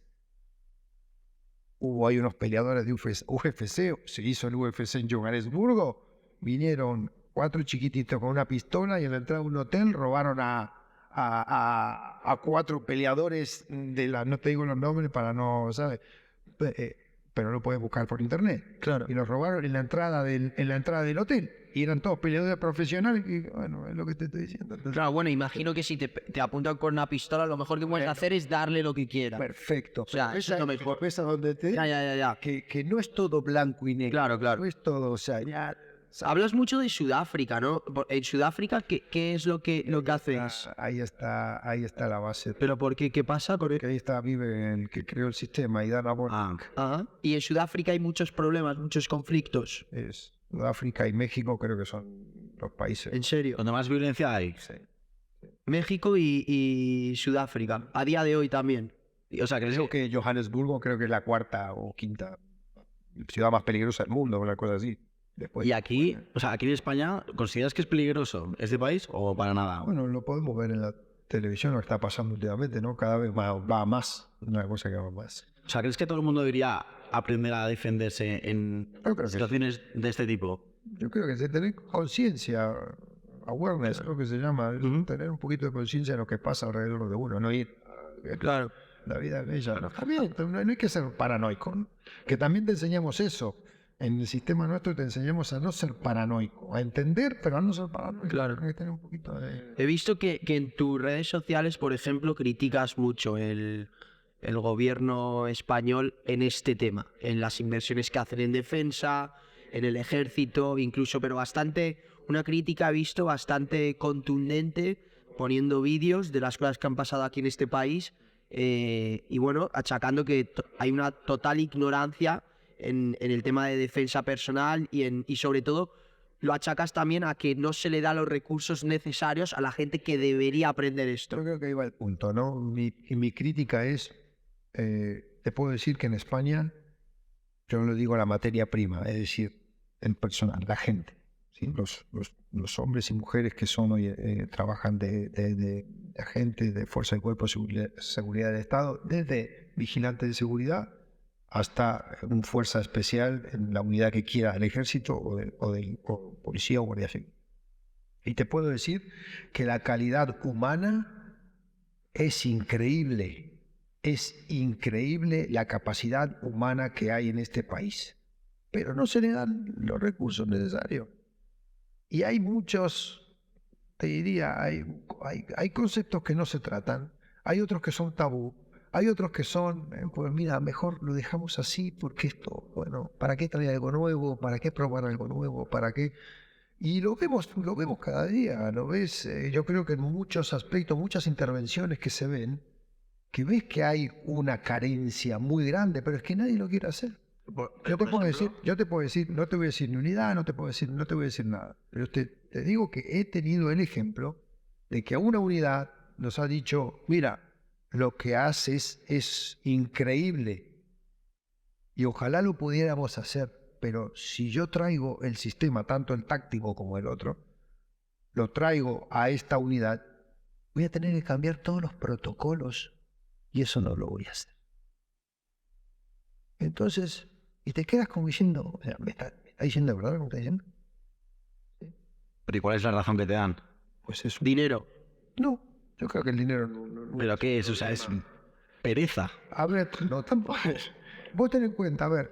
Hubo ahí unos peleadores de UFC, se hizo el UFC en Johannesburgo, vinieron 4 chiquititos con una pistola y en la entrada de un hotel robaron a 4 peleadores no te digo los nombres para no, ¿sabes? Pero lo puedes buscar por internet. Claro. Y los robaron en la entrada del hotel. Y eran todos peleadores profesionales. Y bueno, es lo que te estoy diciendo. Entonces, claro, bueno, imagino que si te apuntan con una pistola, lo mejor que puedes hacer es darle lo que quiera. Perfecto. O sea, eso es lo mejor. Esa donde te... Ya. Que no es todo blanco y negro. Claro. No es todo, o sea, ya... Hablas mucho de Sudáfrica, ¿no? En Sudáfrica, ¿qué es lo que hacéis? Ahí está la base. ¿Pero por qué? ¿Qué pasa con él? Que ahí vive el que creó el sistema y da la bola. Ajá. Y en Sudáfrica hay muchos problemas, muchos conflictos. Es Sudáfrica y México creo que son los países. ¿En serio? ¿Donde más violencia hay? Sí. México y Sudáfrica, a día de hoy también. O sea, creo que Johannesburgo creo que es la 4ª o 5ª ciudad más peligrosa del mundo, una cosa así. Después, y aquí, o sea, aquí en España, ¿consideras que es peligroso este país o para nada? Bueno, lo podemos ver en la televisión, lo que está pasando últimamente, ¿no? Cada vez va más, una cosa que va más. O sea, ¿crees que todo el mundo debería aprender a defenderse en situaciones de este tipo? Yo creo que es tener conciencia, awareness, creo que se llama, tener un poquito de conciencia de lo que pasa alrededor de uno, no ir... Claro. La vida es bella. No hay que ser paranoico, ¿no? Que también te enseñamos eso. En el sistema nuestro te enseñamos a no ser paranoico, a entender, pero a no ser paranoico. Claro. Hay que tener un poquito de... He visto que en tus redes sociales, por ejemplo, criticas mucho el gobierno español en este tema, en las inversiones que hacen en defensa, en el ejército, incluso, pero una crítica he visto bastante contundente, poniendo vídeos de las cosas que han pasado aquí en este país, y bueno, achacando que hay una total ignorancia en el tema de defensa personal y sobre todo lo achacas también a que no se le da los recursos necesarios a la gente que debería aprender esto. Yo creo que ahí va el punto, ¿no? Mi crítica es, te puedo decir que en España, yo no lo digo la materia prima, es decir, el personal, la gente, ¿sí? Los hombres y mujeres que son hoy trabajan de agentes de Fuerza y Cuerpo de Seguridad del Estado, desde vigilantes de seguridad hasta una fuerza especial en la unidad que quiera, el ejército o policía o guardia civil. Y te puedo decir que la calidad humana es increíble. Es increíble la capacidad humana que hay en este país. Pero no se le dan los recursos necesarios. Y hay muchos, te diría, hay conceptos que no se tratan. Hay otros que son tabú. Hay otros que son, pues mira, mejor lo dejamos así porque esto, bueno, ¿para qué traer algo nuevo? ¿Para qué probar algo nuevo? ¿Para qué? Y lo vemos cada día, lo ves. Yo creo que en muchos aspectos, muchas intervenciones que se ven, que ves que hay una carencia muy grande, pero es que nadie lo quiere hacer. Yo te puedo decir, no te voy a decir ni unidad, no te voy a decir nada. Pero te digo que he tenido el ejemplo de que a una unidad nos ha dicho, mira, lo que haces es increíble y ojalá lo pudiéramos hacer, pero si yo traigo el sistema, tanto el táctico como el otro, lo traigo a esta unidad, voy a tener que cambiar todos los protocolos y eso no lo voy a hacer. Entonces, y te quedas como diciendo, ¿me está diciendo de verdad lo que me está diciendo? ¿Pero y cuál es la razón que te dan? Pues eso. Dinero. No, yo creo que el dinero no ¿Pero qué es? O sea, es pereza. A ver, no, tampoco. Vos ten en cuenta, a ver,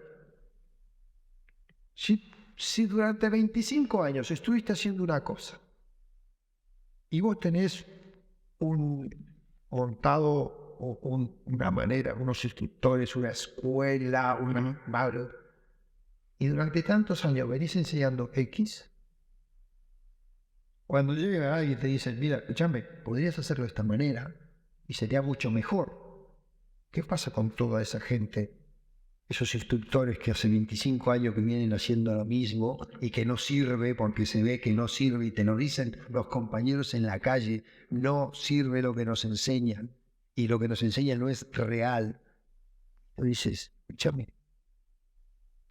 si durante 25 años estuviste haciendo una cosa y vos tenés montado una manera, unos instructores, una escuela, y durante tantos años venís enseñando X, cuando llega alguien y te dice, mira, escúchame, podrías hacerlo de esta manera y sería mucho mejor. ¿Qué pasa con toda esa gente? Esos instructores que hace 25 años que vienen haciendo lo mismo y que no sirve porque se ve que no sirve y te lo dicen los compañeros en la calle, no sirve lo que nos enseñan y lo que nos enseñan no es real. Tú dices, escúchame,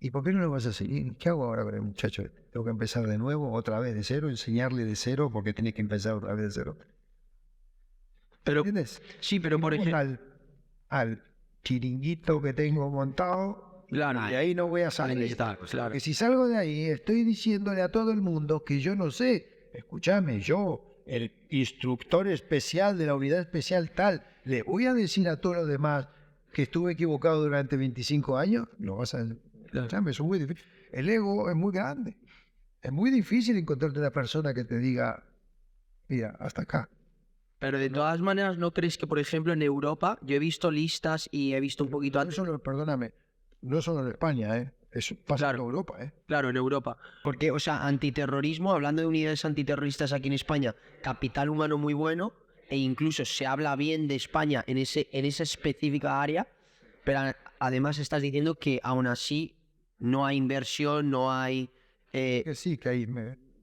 ¿y por qué no lo vas a seguir? ¿Qué hago ahora con el muchacho? ¿Tengo que empezar de nuevo, otra vez de cero, enseñarle de cero porque tiene que empezar otra vez de cero? Pero, ¿Entiendes? sí, pero por ejemplo... Al chiringuito que tengo montado, Claro. y ahí no voy a salir. Claro. Porque si salgo de ahí, estoy diciéndole a todo el mundo que yo no sé. Escúchame, yo, el instructor especial de la unidad especial tal, le voy a decir a todos los demás que estuve equivocado durante 25 años. Lo vas a... Escúchame, eso es muy difícil. El ego es muy grande. Es muy difícil encontrarte una persona que te diga, mira, hasta acá. Pero de todas maneras, ¿no crees que, por ejemplo, en Europa, yo he visto listas y he visto un poquito No antes... solo, perdóname, no solo en España, eso pasa en Europa, Claro, en Europa. Porque, o sea, antiterrorismo, hablando de unidades antiterroristas aquí en España, capital humano muy bueno, e incluso se habla bien de España en esa específica área, pero además estás diciendo que aún así no hay inversión, no hay... Que sí, que ahí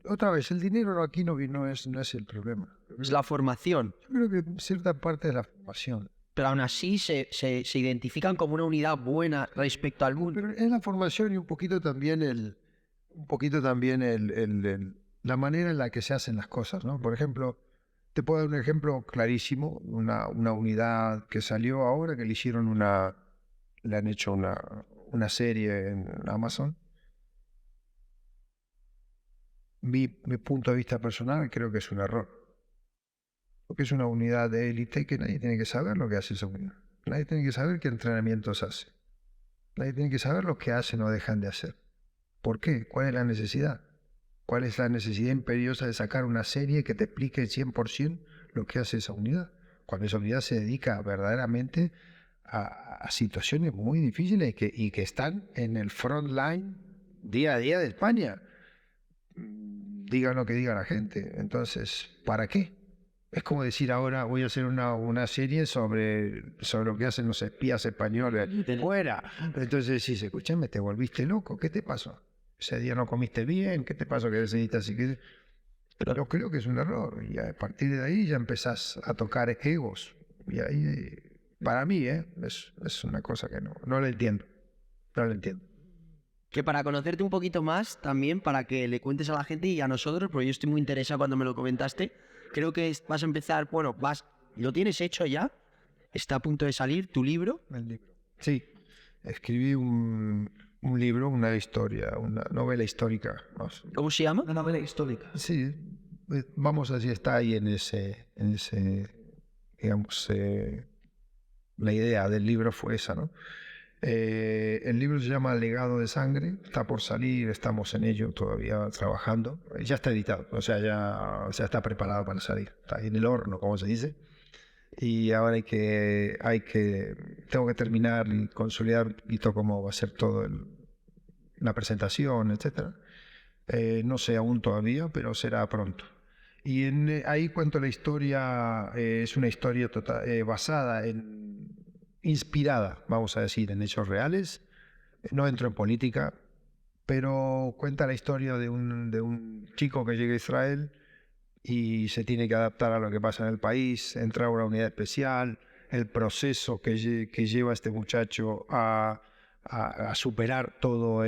otra vez, el dinero aquí no es el problema. Es la formación. Yo creo que cierta parte de la formación. Pero aún así se identifican como una unidad buena respecto al mundo. Pero es la formación y un poquito también la manera en la que se hacen las cosas, ¿no? Por ejemplo, te puedo dar un ejemplo clarísimo, una unidad que salió ahora, que le han hecho una serie en Amazon. Mi punto de vista personal creo que es un error. Porque es una unidad de élite que nadie tiene que saber lo que hace esa unidad. Nadie tiene que saber qué entrenamientos hace. Nadie tiene que saber lo que hacen o dejan de hacer. ¿Por qué? ¿Cuál es la necesidad? ¿Cuál es la necesidad imperiosa de sacar una serie que te explique 100% lo que hace esa unidad? Cuando esa unidad se dedica verdaderamente a situaciones muy difíciles y que están en el front line día a día de España. Digan lo que diga la gente. Entonces, ¿para qué? Es como decir ahora voy a hacer una serie sobre lo que hacen los espías españoles fuera. Entonces decís, escúchame, te volviste loco, ¿qué te pasó? Ese día no comiste bien, ¿qué te pasó que decidiste así? Pero yo creo que es un error y a partir de ahí ya empezás a tocar egos. Y ahí, para mí, es una cosa que no la entiendo. No la entiendo. Que para conocerte un poquito más, también para que le cuentes a la gente y a nosotros, porque yo estoy muy interesado cuando me lo comentaste, creo que vas a empezar, bueno, lo tienes hecho ya, está a punto de salir tu libro. El libro. Sí, escribí un libro, una historia, una novela histórica. ¿Cómo se llama? Una novela histórica. Sí, vamos a decir, está ahí en ese digamos, la idea del libro fue esa, ¿no? El libro se llama Legado de Sangre, está por salir, estamos en ello todavía trabajando. Ya está editado, o sea, ya está preparado para salir, está en el horno, como se dice. Y ahora tengo que terminar y consolidar un poquito cómo va a ser todo la presentación, etcétera. No sé aún todavía, pero será pronto. Y ahí cuento la historia, es una historia basada inspirada, vamos a decir, en hechos reales. No entro en política, pero cuenta la historia de un chico que llega a Israel y se tiene que adaptar a lo que pasa en el país, entrar a una unidad especial, el proceso que lleva este muchacho a superar todos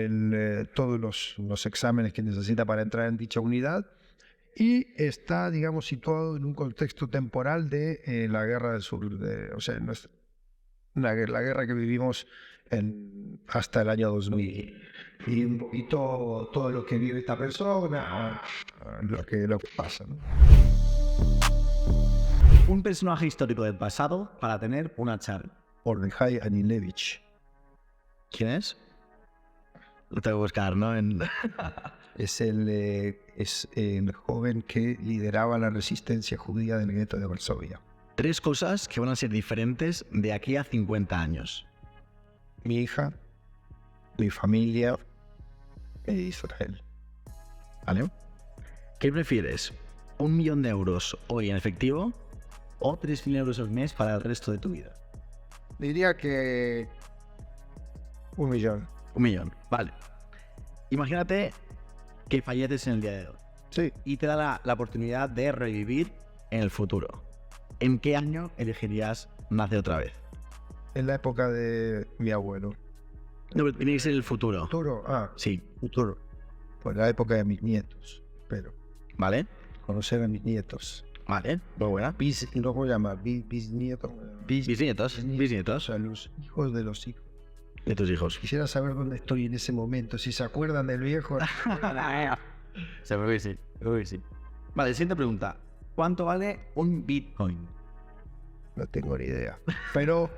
los exámenes que necesita para entrar en dicha unidad. Y está, digamos, situado en un contexto temporal de la Guerra del Sur, o sea, la guerra que vivimos hasta el año 2000. Y un poquito todo lo que vive esta persona, lo que pasa, ¿no? Un personaje histórico del pasado para tener una charla. Mordechai Anilevich. ¿Quién es? Lo tengo que buscar, ¿no? Es el joven que lideraba la resistencia judía del gueto de Varsovia. 3 cosas que van a ser diferentes de aquí a 50 años. Mi hija, mi familia e Israel. ¿Vale? ¿Qué prefieres? ¿1 millón de euros hoy en efectivo o 3.000 euros al mes para el resto de tu vida? Diría que 1 millón. 1 millón, vale. Imagínate que falleces en el día de hoy. Sí. Y te da la oportunidad de revivir en el futuro. ¿En qué año elegirías nacer otra vez? En la época de mi abuelo. No, pero tiene que ser el futuro. ¿Futuro? Sí. Futuro. Pues la época de mis nietos. Pero ¿Vale? conocer a mis nietos. Vale, muy buena. No puedo llamar bisnietos. Bisnietos. O sea, los hijos de los hijos. De tus hijos. Quisiera saber dónde estoy en ese momento. Si se acuerdan del viejo. Se me sí. Vale, siguiente pregunta. ¿Cuánto vale un Bitcoin? No tengo ni idea. Pero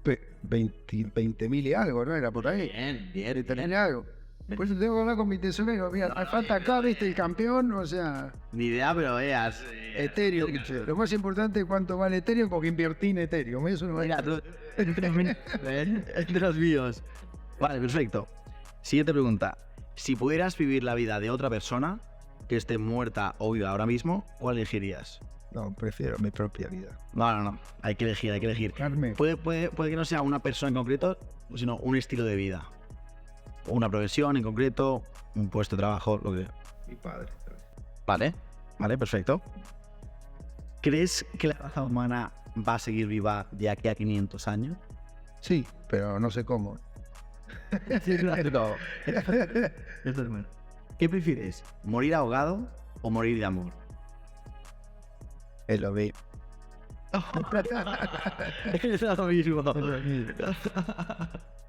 20.000 y algo, ¿no? Era por ahí. Bien. ¿Tenés algo? Por eso tengo que hablar con mi tesorero. Mira, me falta acá, viste, el campeón, o sea, Ni idea, pero veas. Ethereum. Lo más importante es cuánto vale Ethereum, porque invertí en Ethereum. Eso no Mira, tú. Entre los míos. Vale, perfecto. Siguiente pregunta. Si pudieras vivir la vida de otra persona que esté muerta o viva ahora mismo, ¿cuál elegirías? No, prefiero mi propia vida. No. Hay que elegir. Carmen. Puede que no sea una persona en concreto, sino un estilo de vida. Una profesión en concreto, un puesto de trabajo, lo que sea. Mi padre. Vale, perfecto. ¿Crees que la raza humana va a seguir viva de aquí a 500 años? Sí, pero no sé cómo. No. Esto es bueno. ¿Qué prefieres? ¿Morir ahogado o morir de amor? Es lo mismo. Es lo mismo.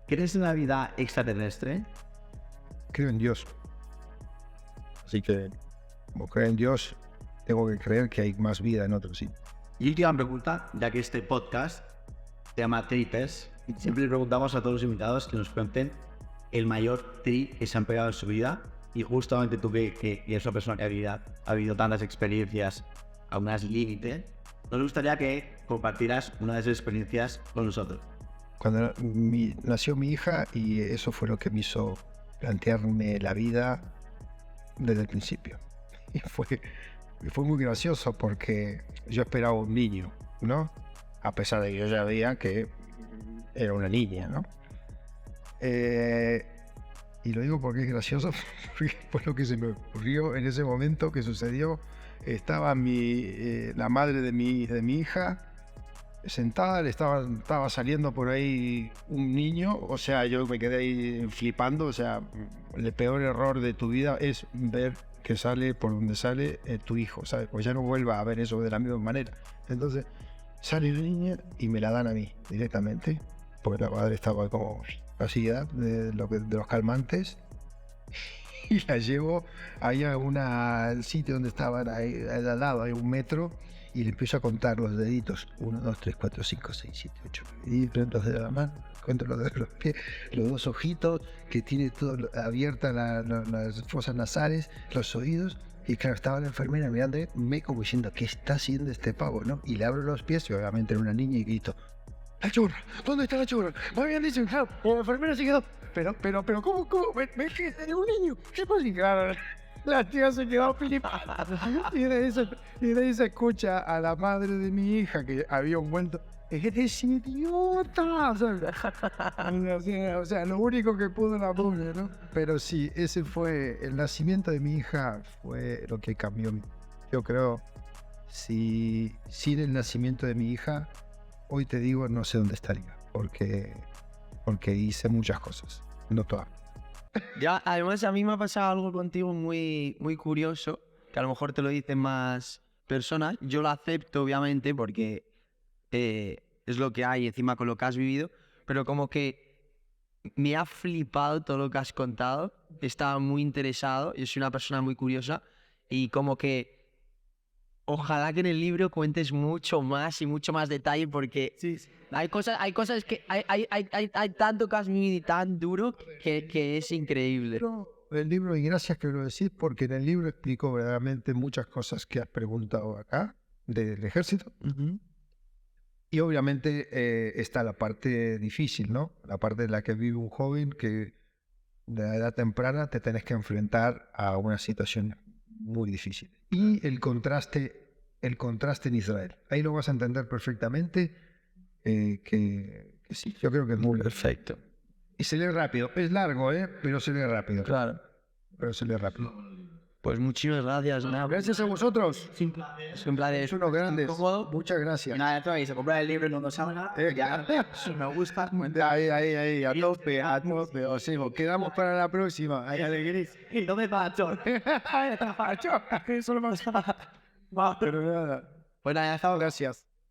¿Crees en la vida extraterrestre? Creo en Dios. Así que, como creo en Dios, tengo que creer que hay más vida en otro sitio. Y última pregunta, ya que este podcast se llama Tripes, siempre le preguntamos a todos los invitados que nos cuenten el mayor trip que se han pegado en su vida. Y justamente tú que eres una persona que ha vivido tantas experiencias a unas límites, nos gustaría que compartieras una de esas experiencias con nosotros. Cuando nació mi hija, y eso fue lo que me hizo plantearme la vida desde el principio. Y fue muy gracioso porque yo esperaba un niño, ¿no? A pesar de que yo ya veía que era una niña, ¿no? Y lo digo porque es gracioso, porque fue lo que se me ocurrió en ese momento que sucedió. Estaba la madre de mi hija sentada, estaba saliendo por ahí un niño, o sea, yo me quedé ahí flipando, o sea, el peor error de tu vida es ver que sale por donde sale tu hijo, ¿sabes? Pues ya no vuelva a ver eso de la misma manera. Entonces, sale la niña y me la dan a mí directamente, porque la madre estaba como así de los calmantes. y la llevo ahí al sitio donde estaban, ahí al lado, hay un metro, y le empiezo a contar los deditos. 1, 2, 3, 4, 5, 6, 7, 8. Y cuento los de la mano, cuento los de los pies, los 2 ojitos, que tiene todo abiertas las fosas nasales, los oídos. Y claro, estaba la enfermera mirándome como diciendo, ¿qué está haciendo este pavo, no? Y le abro los pies, y obviamente era una niña, y grito, ¡la churra! ¿Dónde está la churra? Me habían dicho, claro, y la enfermera se quedó, pero, ¿cómo? ¿Me de un niño? ¿Qué pasa? Y claro, la tía se quedó flipada. Y de ahí se escucha a la madre de mi hija, que había un cuento, ¡eres idiota! O sea, lo único que pudo la pobre, ¿no? Pero sí, ese fue, el nacimiento de mi hija fue lo que cambió. Yo creo, si sin el nacimiento de mi hija, hoy te digo, no sé dónde estaría, porque hice muchas cosas, no todas. Ya, además, a mí me ha pasado algo contigo muy, muy curioso, que a lo mejor te lo dicen más personas. Yo lo acepto, obviamente, porque es lo que hay encima con lo que has vivido, pero como que me ha flipado todo lo que has contado. Estaba muy interesado, yo soy una persona muy curiosa y como que ojalá que en el libro cuentes mucho más y mucho más detalle porque hay cosas que hay tanto que has vivido y tan duro que es increíble. El libro, y gracias que lo decís, porque en el libro explico verdaderamente muchas cosas que has preguntado acá del ejército. Y obviamente está la parte difícil, ¿no? La parte en la que vive un joven que de edad temprana te tenés que enfrentar a una situación muy difícil. Y el contraste en Israel. Ahí lo vas a entender perfectamente, que sí, yo creo que es muy Perfecto. Y se lee rápido. Es largo, pero se lee rápido. Claro. Pero se lee rápido. Pues muchísimas gracias. Gracias a vosotros. Es un placer. Son unos grandes. ¿Cómodo? Muchas gracias. Y nada, esto se compra el libro cuando salga. Ya, me gusta. Ahí, a tope. O sea, quedamos para la próxima. Ahí, alegría. No me macho. Eso lo más. Pero nada. Pues nada, ya estamos. Gracias.